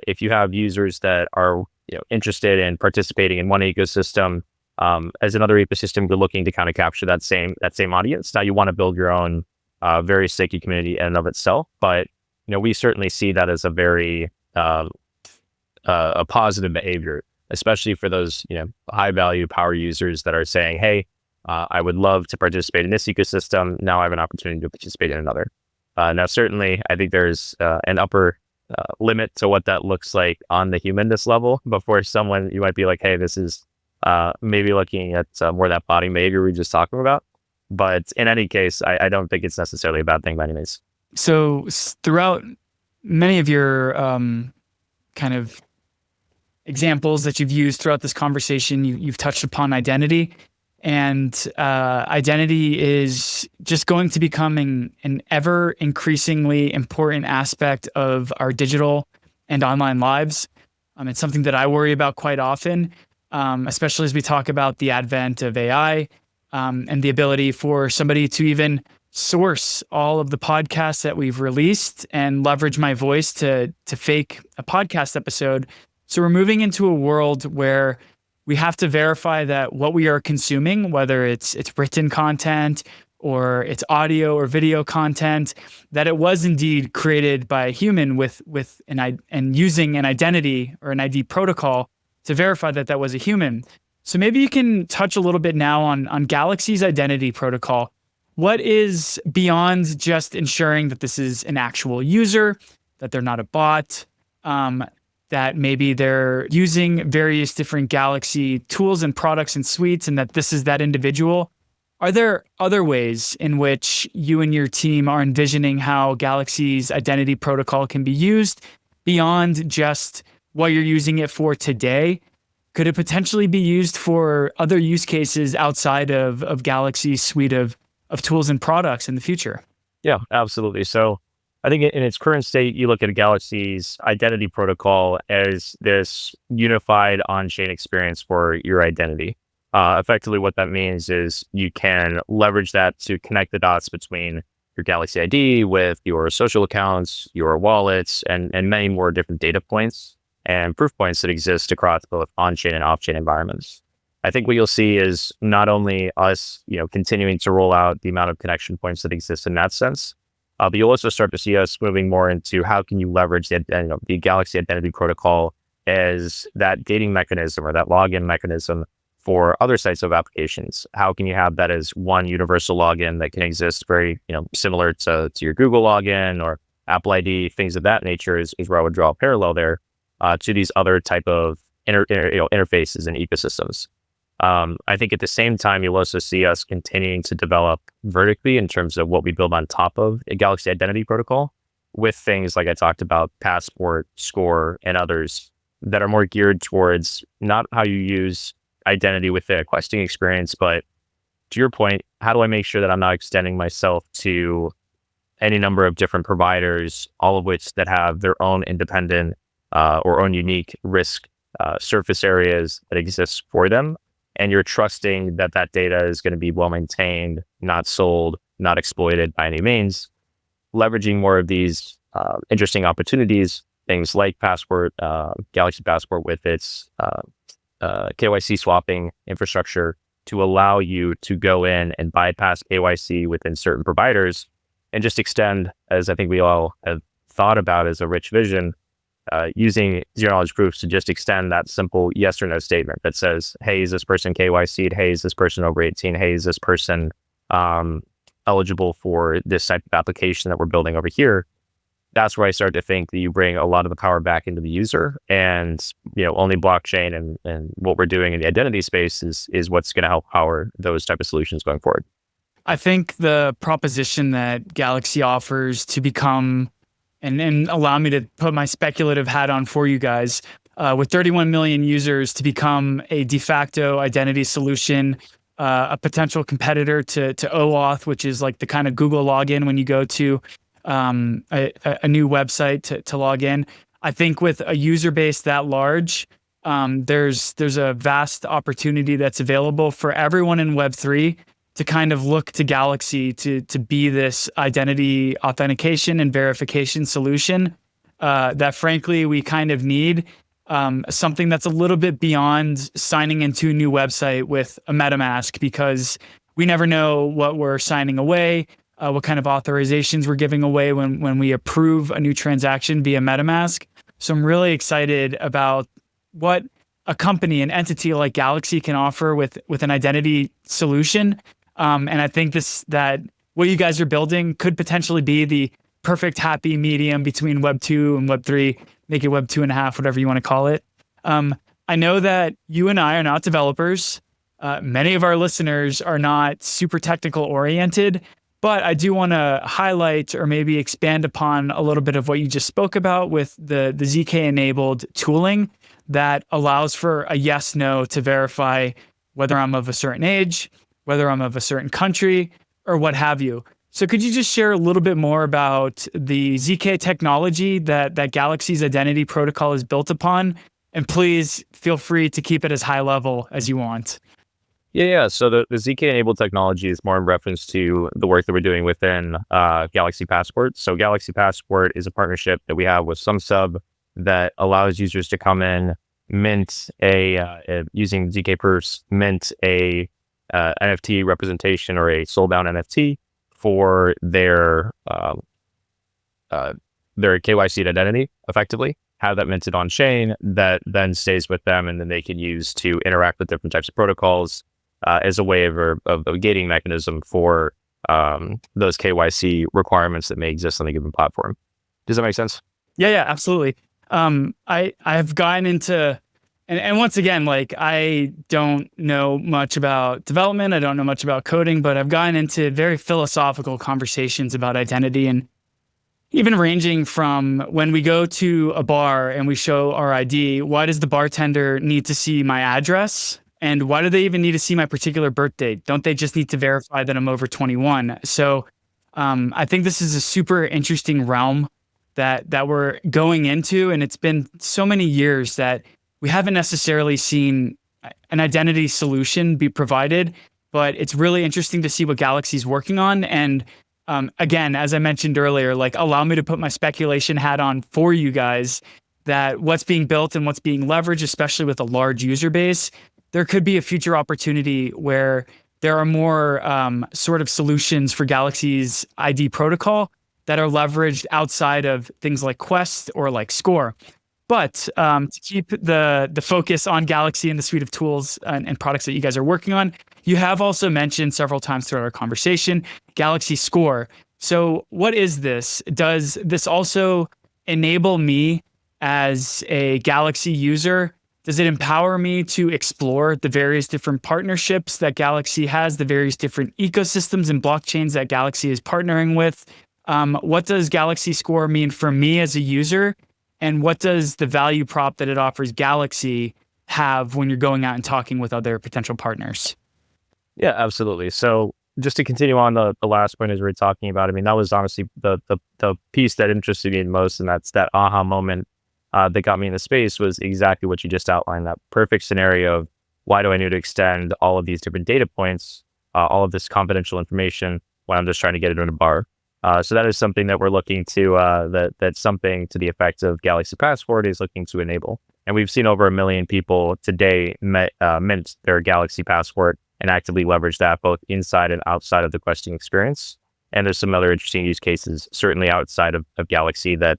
if you have users that are interested in participating in one ecosystem, as another ecosystem, you're looking to kind of capture that same audience. Now you want to build your own very sticky community in and of itself, but we certainly see that as a very a positive behavior, especially for those high value power users that are saying, hey, I would love to participate in this ecosystem. Now I have an opportunity to participate in another. Now certainly I think there's an upper limit to what that looks like on the humanness level before someone, you might be like, hey, this is maybe looking at more that body behavior we were just talking about. But in any case, I don't think it's necessarily a bad thing by any means. So throughout many of your kind of examples that you've used throughout this conversation, you've touched upon identity. And identity is just going to become an ever increasingly important aspect of our digital and online lives. It's something that I worry about quite often, especially as we talk about the advent of AI and the ability for somebody to even source all of the podcasts that we've released and leverage my voice to fake a podcast episode. So we're moving into a world where we have to verify that what we are consuming, whether it's written content or it's audio or video content, that it was indeed created by a human with and using an identity or an ID protocol to verify that that was a human. So maybe you can touch a little bit now on Galxe's identity protocol. What is beyond just ensuring that this is an actual user, that they're not a bot, that maybe they're using various different Galxe tools and products and suites, and that this is that individual? Are there other ways in which you and your team are envisioning how Galxe's identity protocol can be used beyond just what you're using it for today? Could it potentially be used for other use cases outside of Galxe's suite of tools and products in the future? Yeah, absolutely. So I think in its current state, you look at Galxe's identity protocol as this unified on-chain experience for your identity. Effectively, what that means is you can leverage that to connect the dots between your Galxe ID with your social accounts, your wallets, and many more different data points and proof points that exist across both on-chain and off-chain environments. I think what you'll see is not only us, continuing to roll out the amount of connection points that exist in that sense, but you'll also start to see us moving more into how can you leverage the Galxe identity protocol as that gating mechanism or that login mechanism for other types of applications. How can you have that as one universal login that can exist very, similar to your Google login or Apple ID, things of that nature is where I would draw a parallel there to these other type of interfaces and ecosystems. I think at the same time, you'll also see us continuing to develop vertically in terms of what we build on top of a Galxe identity protocol with things like I talked about, Passport, Score, and others that are more geared towards not how you use identity with the questing experience, but to your point, how do I make sure that I'm not extending myself to any number of different providers, all of which that have their own independent or own unique risk surface areas that exist for them. And you're trusting that that data is going to be well maintained, not sold, not exploited by any means. Leveraging more of these interesting opportunities, things like Passport, Galxe Passport with its KYC swapping infrastructure to allow you to go in and bypass KYC within certain providers and just extend, as I think we all have thought about as a rich vision, using zero knowledge proofs to just extend that simple yes or no statement that says, hey, is this person KYC'd? Hey, is this person over 18? Hey, is this person eligible for this type of application that we're building over here? That's where I start to think that you bring a lot of the power back into the user, and only blockchain and what we're doing in the identity space is what's going to help power those type of solutions going forward. I think the proposition that Galxe offers to become and allow me to put my speculative hat on for you guys, with 31 million users, to become a de facto identity solution, a potential competitor to OAuth, which is like the kind of Google login when you go to a new website to log in. I think with a user base that large, there's a vast opportunity that's available for everyone in Web3 to kind of look to Galxe to be this identity authentication and verification solution that frankly we kind of need, something that's a little bit beyond signing into a new website with a MetaMask, because we never know what we're signing away, what kind of authorizations we're giving away when we approve a new transaction via MetaMask. So I'm really excited about what a company, an entity like Galxe can offer with an identity solution. And I think that what you guys are building could potentially be the perfect happy medium between Web 2 and Web 3, make it Web 2.5, whatever you want to call it. I know that you and I are not developers. Many of our listeners are not super technical oriented, but I do want to highlight or maybe expand upon a little bit of what you just spoke about with the ZK-enabled tooling that allows for a yes/no to verify whether I'm of a certain age, whether I'm of a certain country, or what have you. So could you just share a little bit more about the ZK technology that Galxe's identity protocol is built upon? And please feel free to keep it as high level as you want. Yeah. So the ZK-enabled technology is more in reference to the work that we're doing within Galxe Passport. So Galxe Passport is a partnership that we have with SumSub that allows users to come in, mint using ZK proofs, mint a NFT representation or a soulbound NFT for their KYC identity, effectively. Have that minted on chain that then stays with them, and then they can use to interact with different types of protocols as a way of a gating mechanism for those KYC requirements that may exist on a given platform. Does that make sense? Yeah, absolutely. I've gotten into, and once again, like, I don't know much about development. I don't know much about coding, but I've gotten into very philosophical conversations about identity, and even ranging from when we go to a bar and we show our ID, why does the bartender need to see my address? And why do they even need to see my particular birth date? Don't they just need to verify that I'm over 21? So I think this is a super interesting realm that we're going into. And it's been so many years that we haven't necessarily seen an identity solution be provided, but it's really interesting to see what Galxe's working on. And again, as I mentioned earlier, like, allow me to put my speculation hat on for you guys that what's being built and what's being leveraged, especially with a large user base, there could be a future opportunity where there are more sort of solutions for Galxe's ID protocol that are leveraged outside of things like Quest or like Score. But to keep the focus on Galxe and the suite of tools and products that you guys are working on, you have also mentioned several times throughout our conversation, Galxe Score. So what is this? Does this also enable me as a Galxe user? Does it empower me to explore the various different partnerships that Galxe has, the various different ecosystems and blockchains that Galxe is partnering with? What does Galxe Score mean for me as a user? And what does the value prop that it offers Galxe have when you're going out and talking with other potential partners? Yeah, absolutely. So just to continue on the last point as we were talking about, I mean, that was honestly the piece that interested me the most, and that's that aha moment that got me in the space was exactly what you just outlined, that perfect scenario of why do I need to extend all of these different data points, all of this confidential information when I'm just trying to get it in a bar. So that is something that we're looking to, that's something to the effect of Galxe Passport is looking to enable. And we've seen over 1 million people today mint their Galxe Passport and actively leverage that both inside and outside of the questing experience. And there's some other interesting use cases, certainly outside of Galxe, that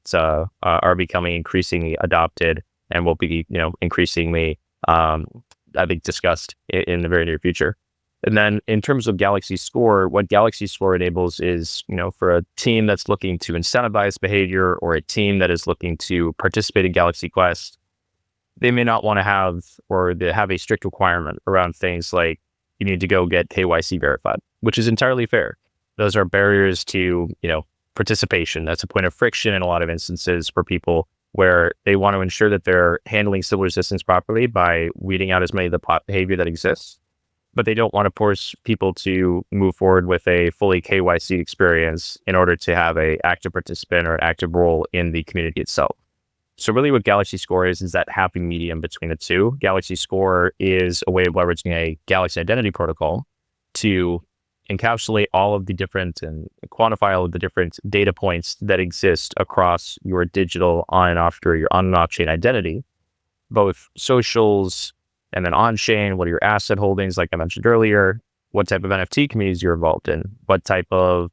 are becoming increasingly adopted and will be, increasingly, I think, discussed in the very near future. And then in terms of Galxe Score, what Galxe Score enables is, for a team that's looking to incentivize behavior or a team that is looking to participate in Galxe Quest, they may not want to have or they have a strict requirement around things like you need to go get KYC verified, which is entirely fair. Those are barriers to, participation. That's a point of friction in a lot of instances for people where they want to ensure that they're handling civil resistance properly by weeding out as many of the plot behavior that exists. But they don't want to force people to move forward with a fully KYC experience in order to have an active participant or an active role in the community itself. So really what Galxe Score is that happy medium between the two. Galxe Score is a way of leveraging a Galxe identity protocol to encapsulate all of the different and quantify all of the different data points that exist across your digital on and off chain identity, both socials and then on-chain. What are your asset holdings, like I mentioned earlier? What type of NFT communities you're involved in? What type of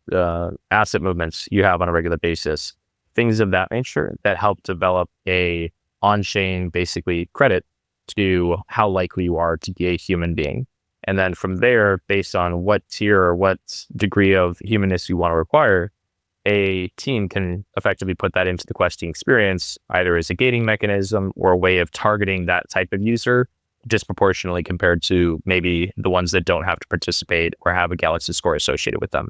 asset movements you have on a regular basis? Things of that nature that help develop a on-chain, basically, credit to how likely you are to be a human being. And then from there, based on what tier or what degree of humanness you want to require, a team can effectively put that into the questing experience, either as a gating mechanism or a way of targeting that type of user disproportionately compared to maybe the ones that don't have to participate or have a Galxe score associated with them.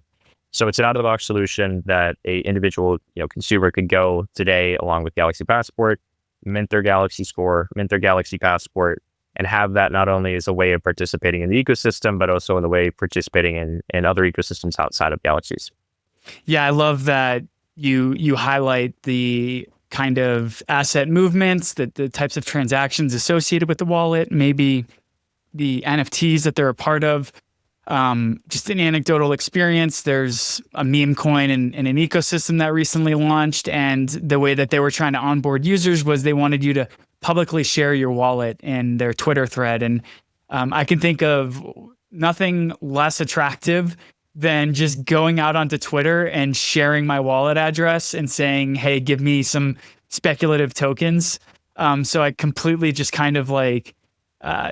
So it's an out-of-the-box solution that a individual consumer could go today along with Galxe Passport, mint their Galxe score, mint their Galxe Passport, and have that not only as a way of participating in the ecosystem, but also in the way of participating in other ecosystems outside of Galxe's. Yeah, I love that you highlight the kind of asset movements, the types of transactions associated with the wallet, maybe the NFTs that they're a part of. Just an anecdotal experience. There's a meme coin in an ecosystem that recently launched, and the way that they were trying to onboard users was they wanted you to publicly share your wallet in their Twitter thread. And I can think of nothing less attractive than just going out onto Twitter and sharing my wallet address and saying, hey, give me some speculative tokens. So I completely just kind of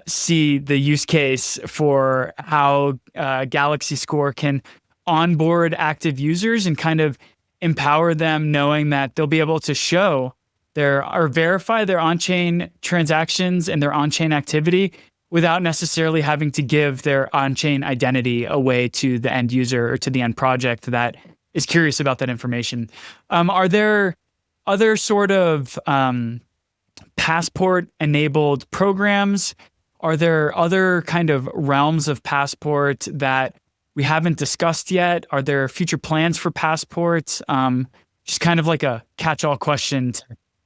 see the use case for how Galxe Score can onboard active users and kind of empower them, knowing that they'll be able to show or verify their on-chain transactions and their on-chain activity without necessarily having to give their on-chain identity away to the end user or to the end project that is curious about that information. Are there other sort of Passport-enabled programs? Are there other kind of realms of Passport that we haven't discussed yet? Are there future plans for Passport? Just kind of like a catch-all question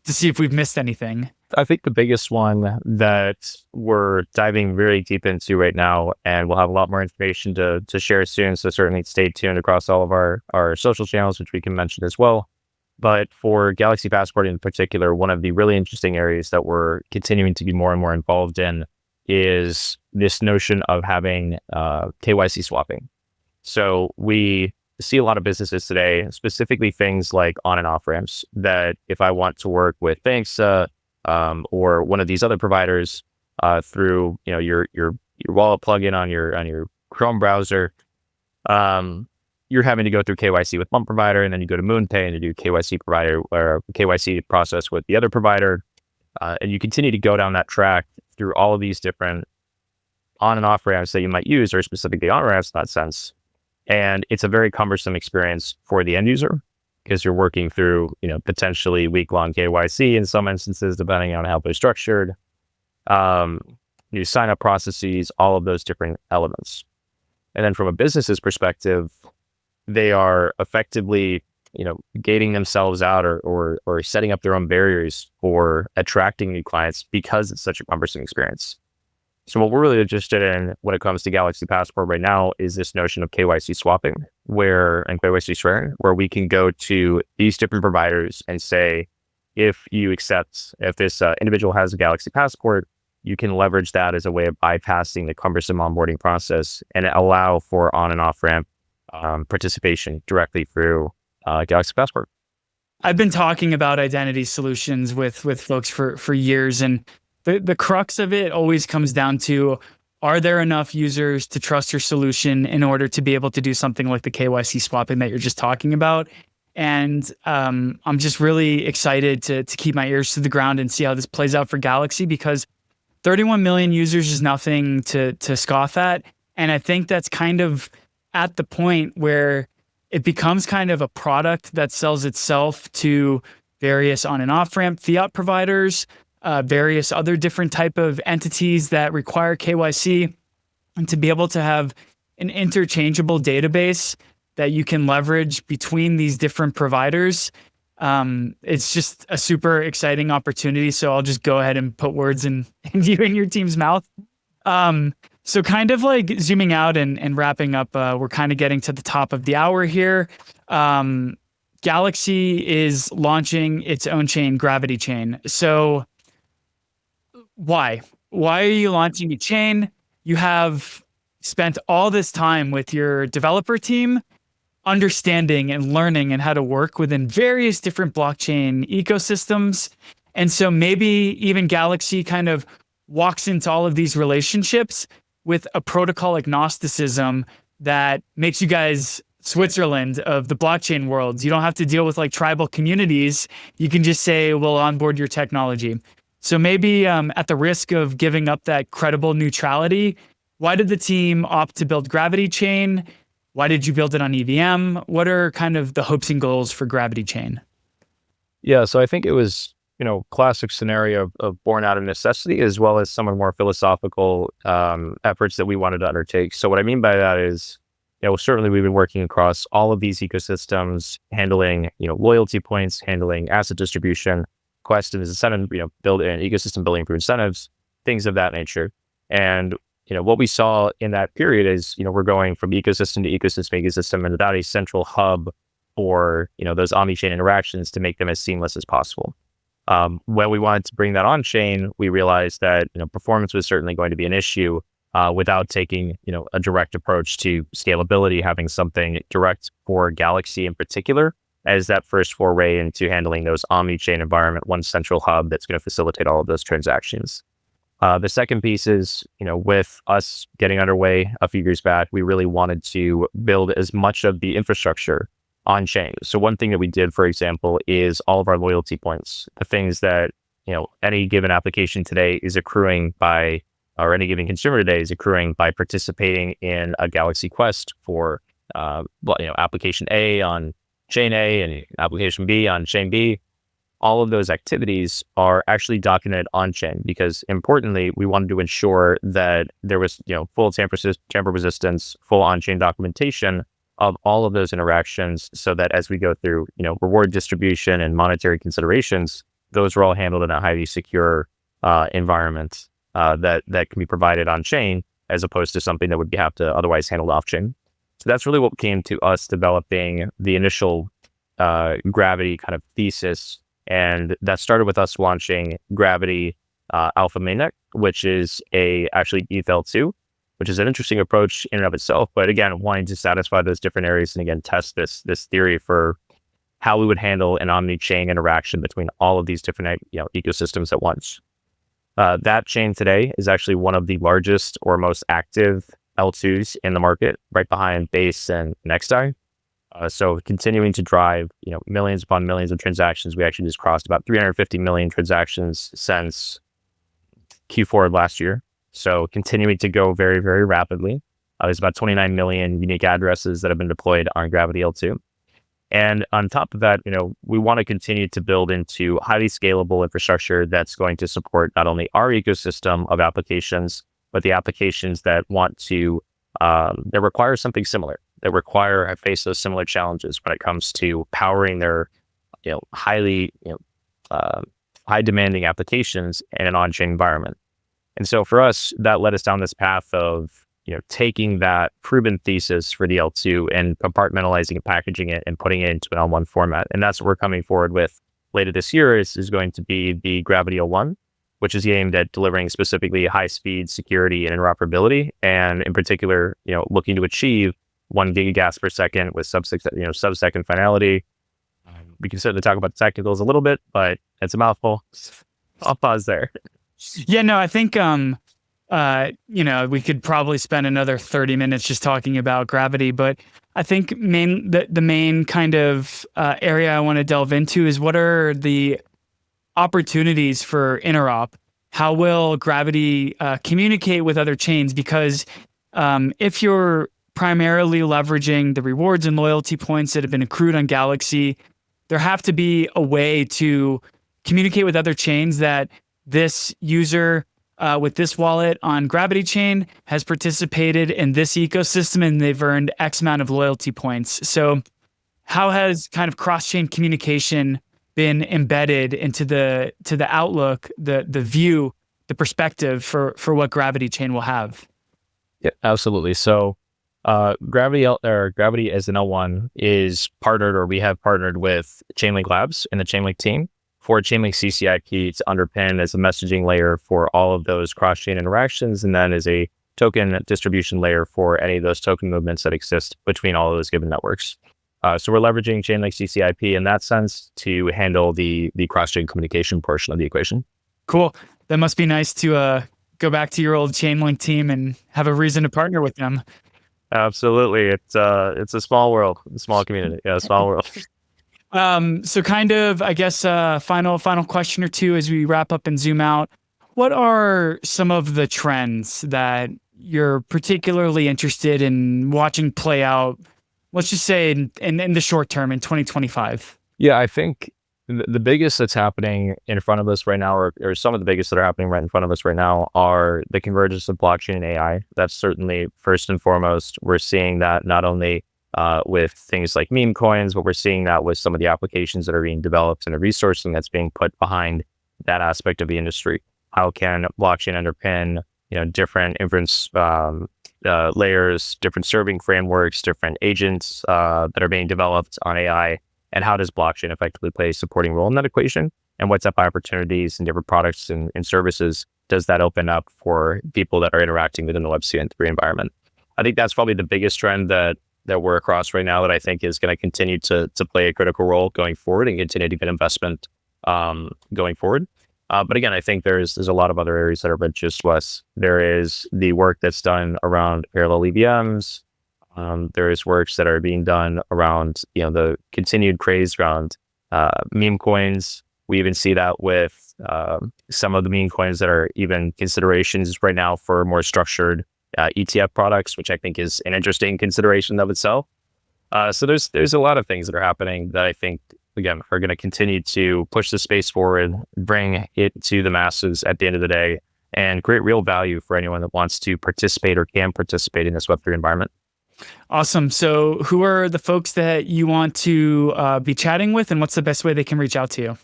to see if we've missed anything. I think the biggest one that we're diving very deep into right now, and we'll have a lot more information to share soon, so certainly stay tuned across all of our social channels, which we can mention as well. But for Galxe Passport in particular, one of the really interesting areas that we're continuing to be more and more involved in is this notion of having KYC swapping. So we see a lot of businesses today, specifically things like on and off ramps, that if I want to work with banks or one of these other providers through your wallet plugin on your Chrome browser, you're having to go through KYC with one provider, and then you go to MoonPay and you do KYC provider or KYC process with the other provider, and you continue to go down that track through all of these different on and off ramps that you might use, or specifically on ramps in that sense. And it's a very cumbersome experience for the end user because you're working through, potentially week-long KYC in some instances, depending on how they're structured. You sign up processes, all of those different elements. And then from a business's perspective, they are effectively, gating themselves out or setting up their own barriers for attracting new clients because it's such a cumbersome experience. So what we're really interested in when it comes to Galxe Passport right now is this notion of KYC swapping and KYC sharing, where we can go to these different providers and say, if this individual has a Galxe Passport, you can leverage that as a way of bypassing the cumbersome onboarding process and allow for on and off ramp participation directly through Galxe Passport. I've been talking about identity solutions with folks for years, and the crux of it always comes down to, are there enough users to trust your solution in order to be able to do something like the KYC swapping that you're just talking about? And I'm just really excited to keep my ears to the ground and see how this plays out for Galxe, because 31 million users is nothing to scoff at. And I think that's kind of at the point where it becomes kind of a product that sells itself to various on and off ramp fiat providers, various other different type of entities that require KYC, and to be able to have an interchangeable database that you can leverage between these different providers. It's just a super exciting opportunity. So I'll just go ahead and put words in you and your team's mouth. So kind of like zooming out and wrapping up, we're kind of getting to the top of the hour here. Galxe is launching its own chain, Gravity Chain. So why are you launching a chain? You have spent all this time with your developer team understanding and learning and how to work within various different blockchain ecosystems. And so maybe even Galxe kind of walks into all of these relationships with a protocol agnosticism that makes you guys Switzerland of the blockchain worlds. You don't have to deal with like tribal communities. You can just say, we'll onboard your technology. So maybe at the risk of giving up that credible neutrality, why did the team opt to build Gravity Chain? Why did you build it on EVM? What are kind of the hopes and goals for Gravity Chain? Yeah, so I think it was, classic scenario of born out of necessity, as well as some of the more philosophical efforts that we wanted to undertake. So what I mean by that is, certainly we've been working across all of these ecosystems, handling, loyalty points, handling asset distribution, Quest and incentive, build an ecosystem building through incentives, things of that nature. And, what we saw in that period is, we're going from ecosystem to ecosystem, and without a central hub for, those omni-chain interactions to make them as seamless as possible. When we wanted to bring that on chain, we realized that, performance was certainly going to be an issue without taking, a direct approach to scalability, having something direct for Galxe in particular as that first foray into handling those omni-chain environment, one central hub that's going to facilitate all of those transactions. The second piece is, with us getting underway a few years back, we really wanted to build as much of the infrastructure on chain. So one thing that we did, for example, is all of our loyalty points, the things that, any given application today is accruing by, or any given consumer today is accruing by participating in a Galxe Quest for, application A on chain A and application B on chain B. All of those activities are actually documented on chain because, importantly, we wanted to ensure that there was, full tamper resistance, full on chain documentation of all of those interactions, so that as we go through, reward distribution and monetary considerations, those are all handled in a highly secure environment that can be provided on chain, as opposed to something that would have to otherwise handled off chain. So that's really what came to us developing the initial Gravity kind of thesis. And that started with us launching Gravity Alpha Mainnet, which is actually ETH-L2, which is an interesting approach in and of itself. But again, wanting to satisfy those different areas and again, test this theory for how we would handle an omni-chain interaction between all of these different ecosystems at once. That chain today is actually one of the largest or most active L2s in the market, right behind Base and NextEye. So continuing to drive, millions upon millions of transactions. We actually just crossed about 350 million transactions since Q4 of last year. So continuing to go very, very rapidly. There's about 29 million unique addresses that have been deployed on Gravity L2. And on top of that, we want to continue to build into highly scalable infrastructure that's going to support not only our ecosystem of applications, but the applications that want to, that require something similar, that face those similar challenges when it comes to powering their, high demanding applications in an on-chain environment. And so for us, that led us down this path of, taking that proven thesis for the L2 and compartmentalizing and packaging it and putting it into an L1 format. And that's what we're coming forward with later this year is going to be the Gravity L1, which is aimed at delivering specifically high speed security and interoperability. And in particular, looking to achieve 1 gigagas per second with sub-second finality. We can certainly talk about the technicals a little bit, but it's a mouthful. I'll pause there. Yeah, no, I think, we could probably spend another 30 minutes just talking about Gravity, but I think the main kind of area I want to delve into is what are the opportunities for interop? How will Gravity communicate with other chains? Because if you're primarily leveraging the rewards and loyalty points that have been accrued on Galxe, there have to be a way to communicate with other chains that this user with this wallet on Gravity Chain has participated in this ecosystem and they've earned X amount of loyalty points. So how has kind of cross-chain communication been embedded into the outlook, the view, the perspective for what Gravity Chain will have? Yeah, absolutely. So Gravity as an L1 is partnered, or we have partnered with Chainlink Labs and the Chainlink team for Chainlink CCIP to underpin as a messaging layer for all of those cross-chain interactions, and then as a token distribution layer for any of those token movements that exist between all of those given networks. So we're leveraging Chainlink CCIP in that sense to handle the cross-chain communication portion of the equation. Cool. That must be nice to go back to your old Chainlink team and have a reason to partner with them. Absolutely. It's a small world, a small community. Yeah, a small world. So kind of, I guess, final question or two as we wrap up and zoom out. What are some of the trends that you're particularly interested in watching play out, let's just say in the short term in 2025? Yeah, I think the biggest that's happening in front of us right now, or some of the biggest that are happening right in front of us right now, are the convergence of blockchain and AI. That's certainly first and foremost. We're seeing that not only with things like meme coins, but we're seeing that with some of the applications that are being developed and the resourcing that's being put behind that aspect of the industry. How can blockchain underpin, different inference layers, different serving frameworks, different agents that are being developed on AI, and how does blockchain effectively play a supporting role in that equation? And what type of opportunities and different products and services does that open up for people that are interacting within the Web2 and 3 environment? I think that's probably the biggest trend that we're across right now that I think is going to continue to play a critical role going forward and continue to get investment going forward. But again, I think there's a lot of other areas that are of interest to us. There is the work that's done around parallel EVMs. There is works that are being done around, the continued craze around meme coins. We even see that with some of the meme coins that are even considerations right now for more structured ETF products, which I think is an interesting consideration of itself. So there's a lot of things that are happening that I think, again, are going to continue to push the space forward, bring it to the masses at the end of the day, and create real value for anyone that wants to participate or can participate in this Web3 environment. Awesome. So who are the folks that you want to be chatting with, and what's the best way they can reach out to you?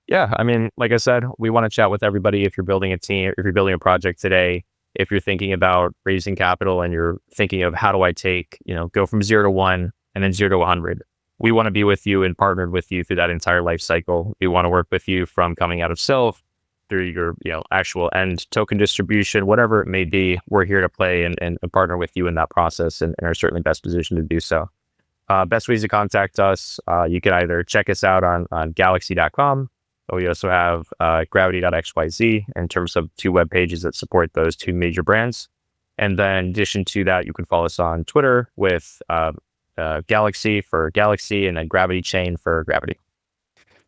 Yeah, I mean, like I said, we want to chat with everybody. If you're building a team, if you're building a project today, if you're thinking about raising capital and you're thinking of how do I take, go from 0 to 1 and then 0 to 100, we want to be with you and partnered with you through that entire life cycle. We want to work with you from coming out of self through your, actual end token distribution, whatever it may be. We're here to play and partner with you in that process and are certainly best positioned to do so. Best ways to contact us, you can either check us out on Galxe.com. We also have gravity.xyz in terms of 2 web pages that support those 2 major brands. And then in addition to that, you can follow us on Twitter with Galxe for Galaxy and then Gravity Chain for Gravity.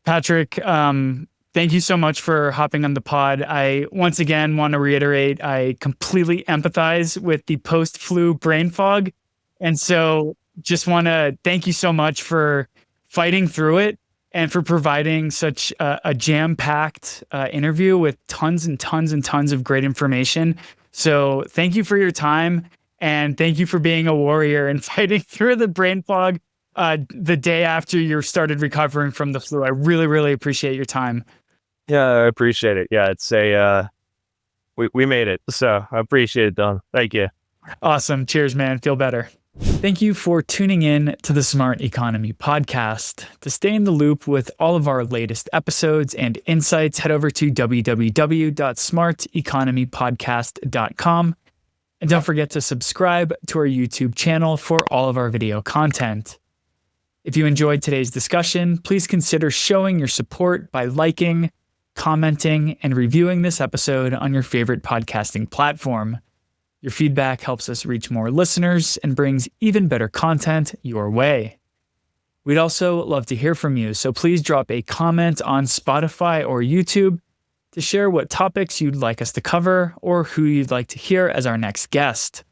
Patrick, thank you so much for hopping on the pod. I once again want to reiterate, I completely empathize with the post-flu brain fog. And so just want to thank you so much for fighting through it and for providing such a jam-packed interview with tons and tons and tons of great information. So thank you for your time, and thank you for being a warrior and fighting through the brain fog the day after you started recovering from the flu. I really, really appreciate your time. Yeah, I appreciate it. Yeah, it's we made it. So I appreciate it, Dylan. Thank you. Awesome. Cheers, man. Feel better. Thank you for tuning in to the Smart Economy podcast. To stay in the loop with all of our latest episodes and insights, head over to www.smarteconomypodcast.com. And don't forget to subscribe to our YouTube channel for all of our video content. If you enjoyed today's discussion, please consider showing your support by liking, commenting, and reviewing this episode on your favorite podcasting platform. Your feedback helps us reach more listeners and brings even better content your way. We'd also love to hear from you, so please drop a comment on Spotify or YouTube to share what topics you'd like us to cover or who you'd like to hear as our next guest.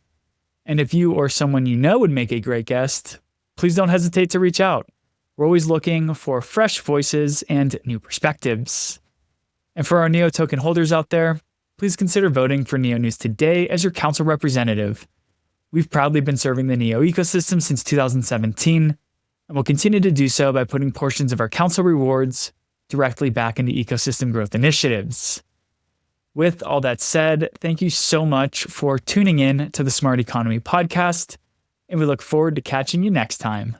And if you or someone you know would make a great guest, please don't hesitate to reach out. We're always looking for fresh voices and new perspectives. And for our NEO token holders out there, please consider voting for NEO News today as your council representative. We've proudly been serving the NEO ecosystem since 2017, and will continue to do so by putting portions of our council rewards directly back into ecosystem growth initiatives. With all that said, thank you so much for tuning in to the Smart Economy podcast, and we look forward to catching you next time.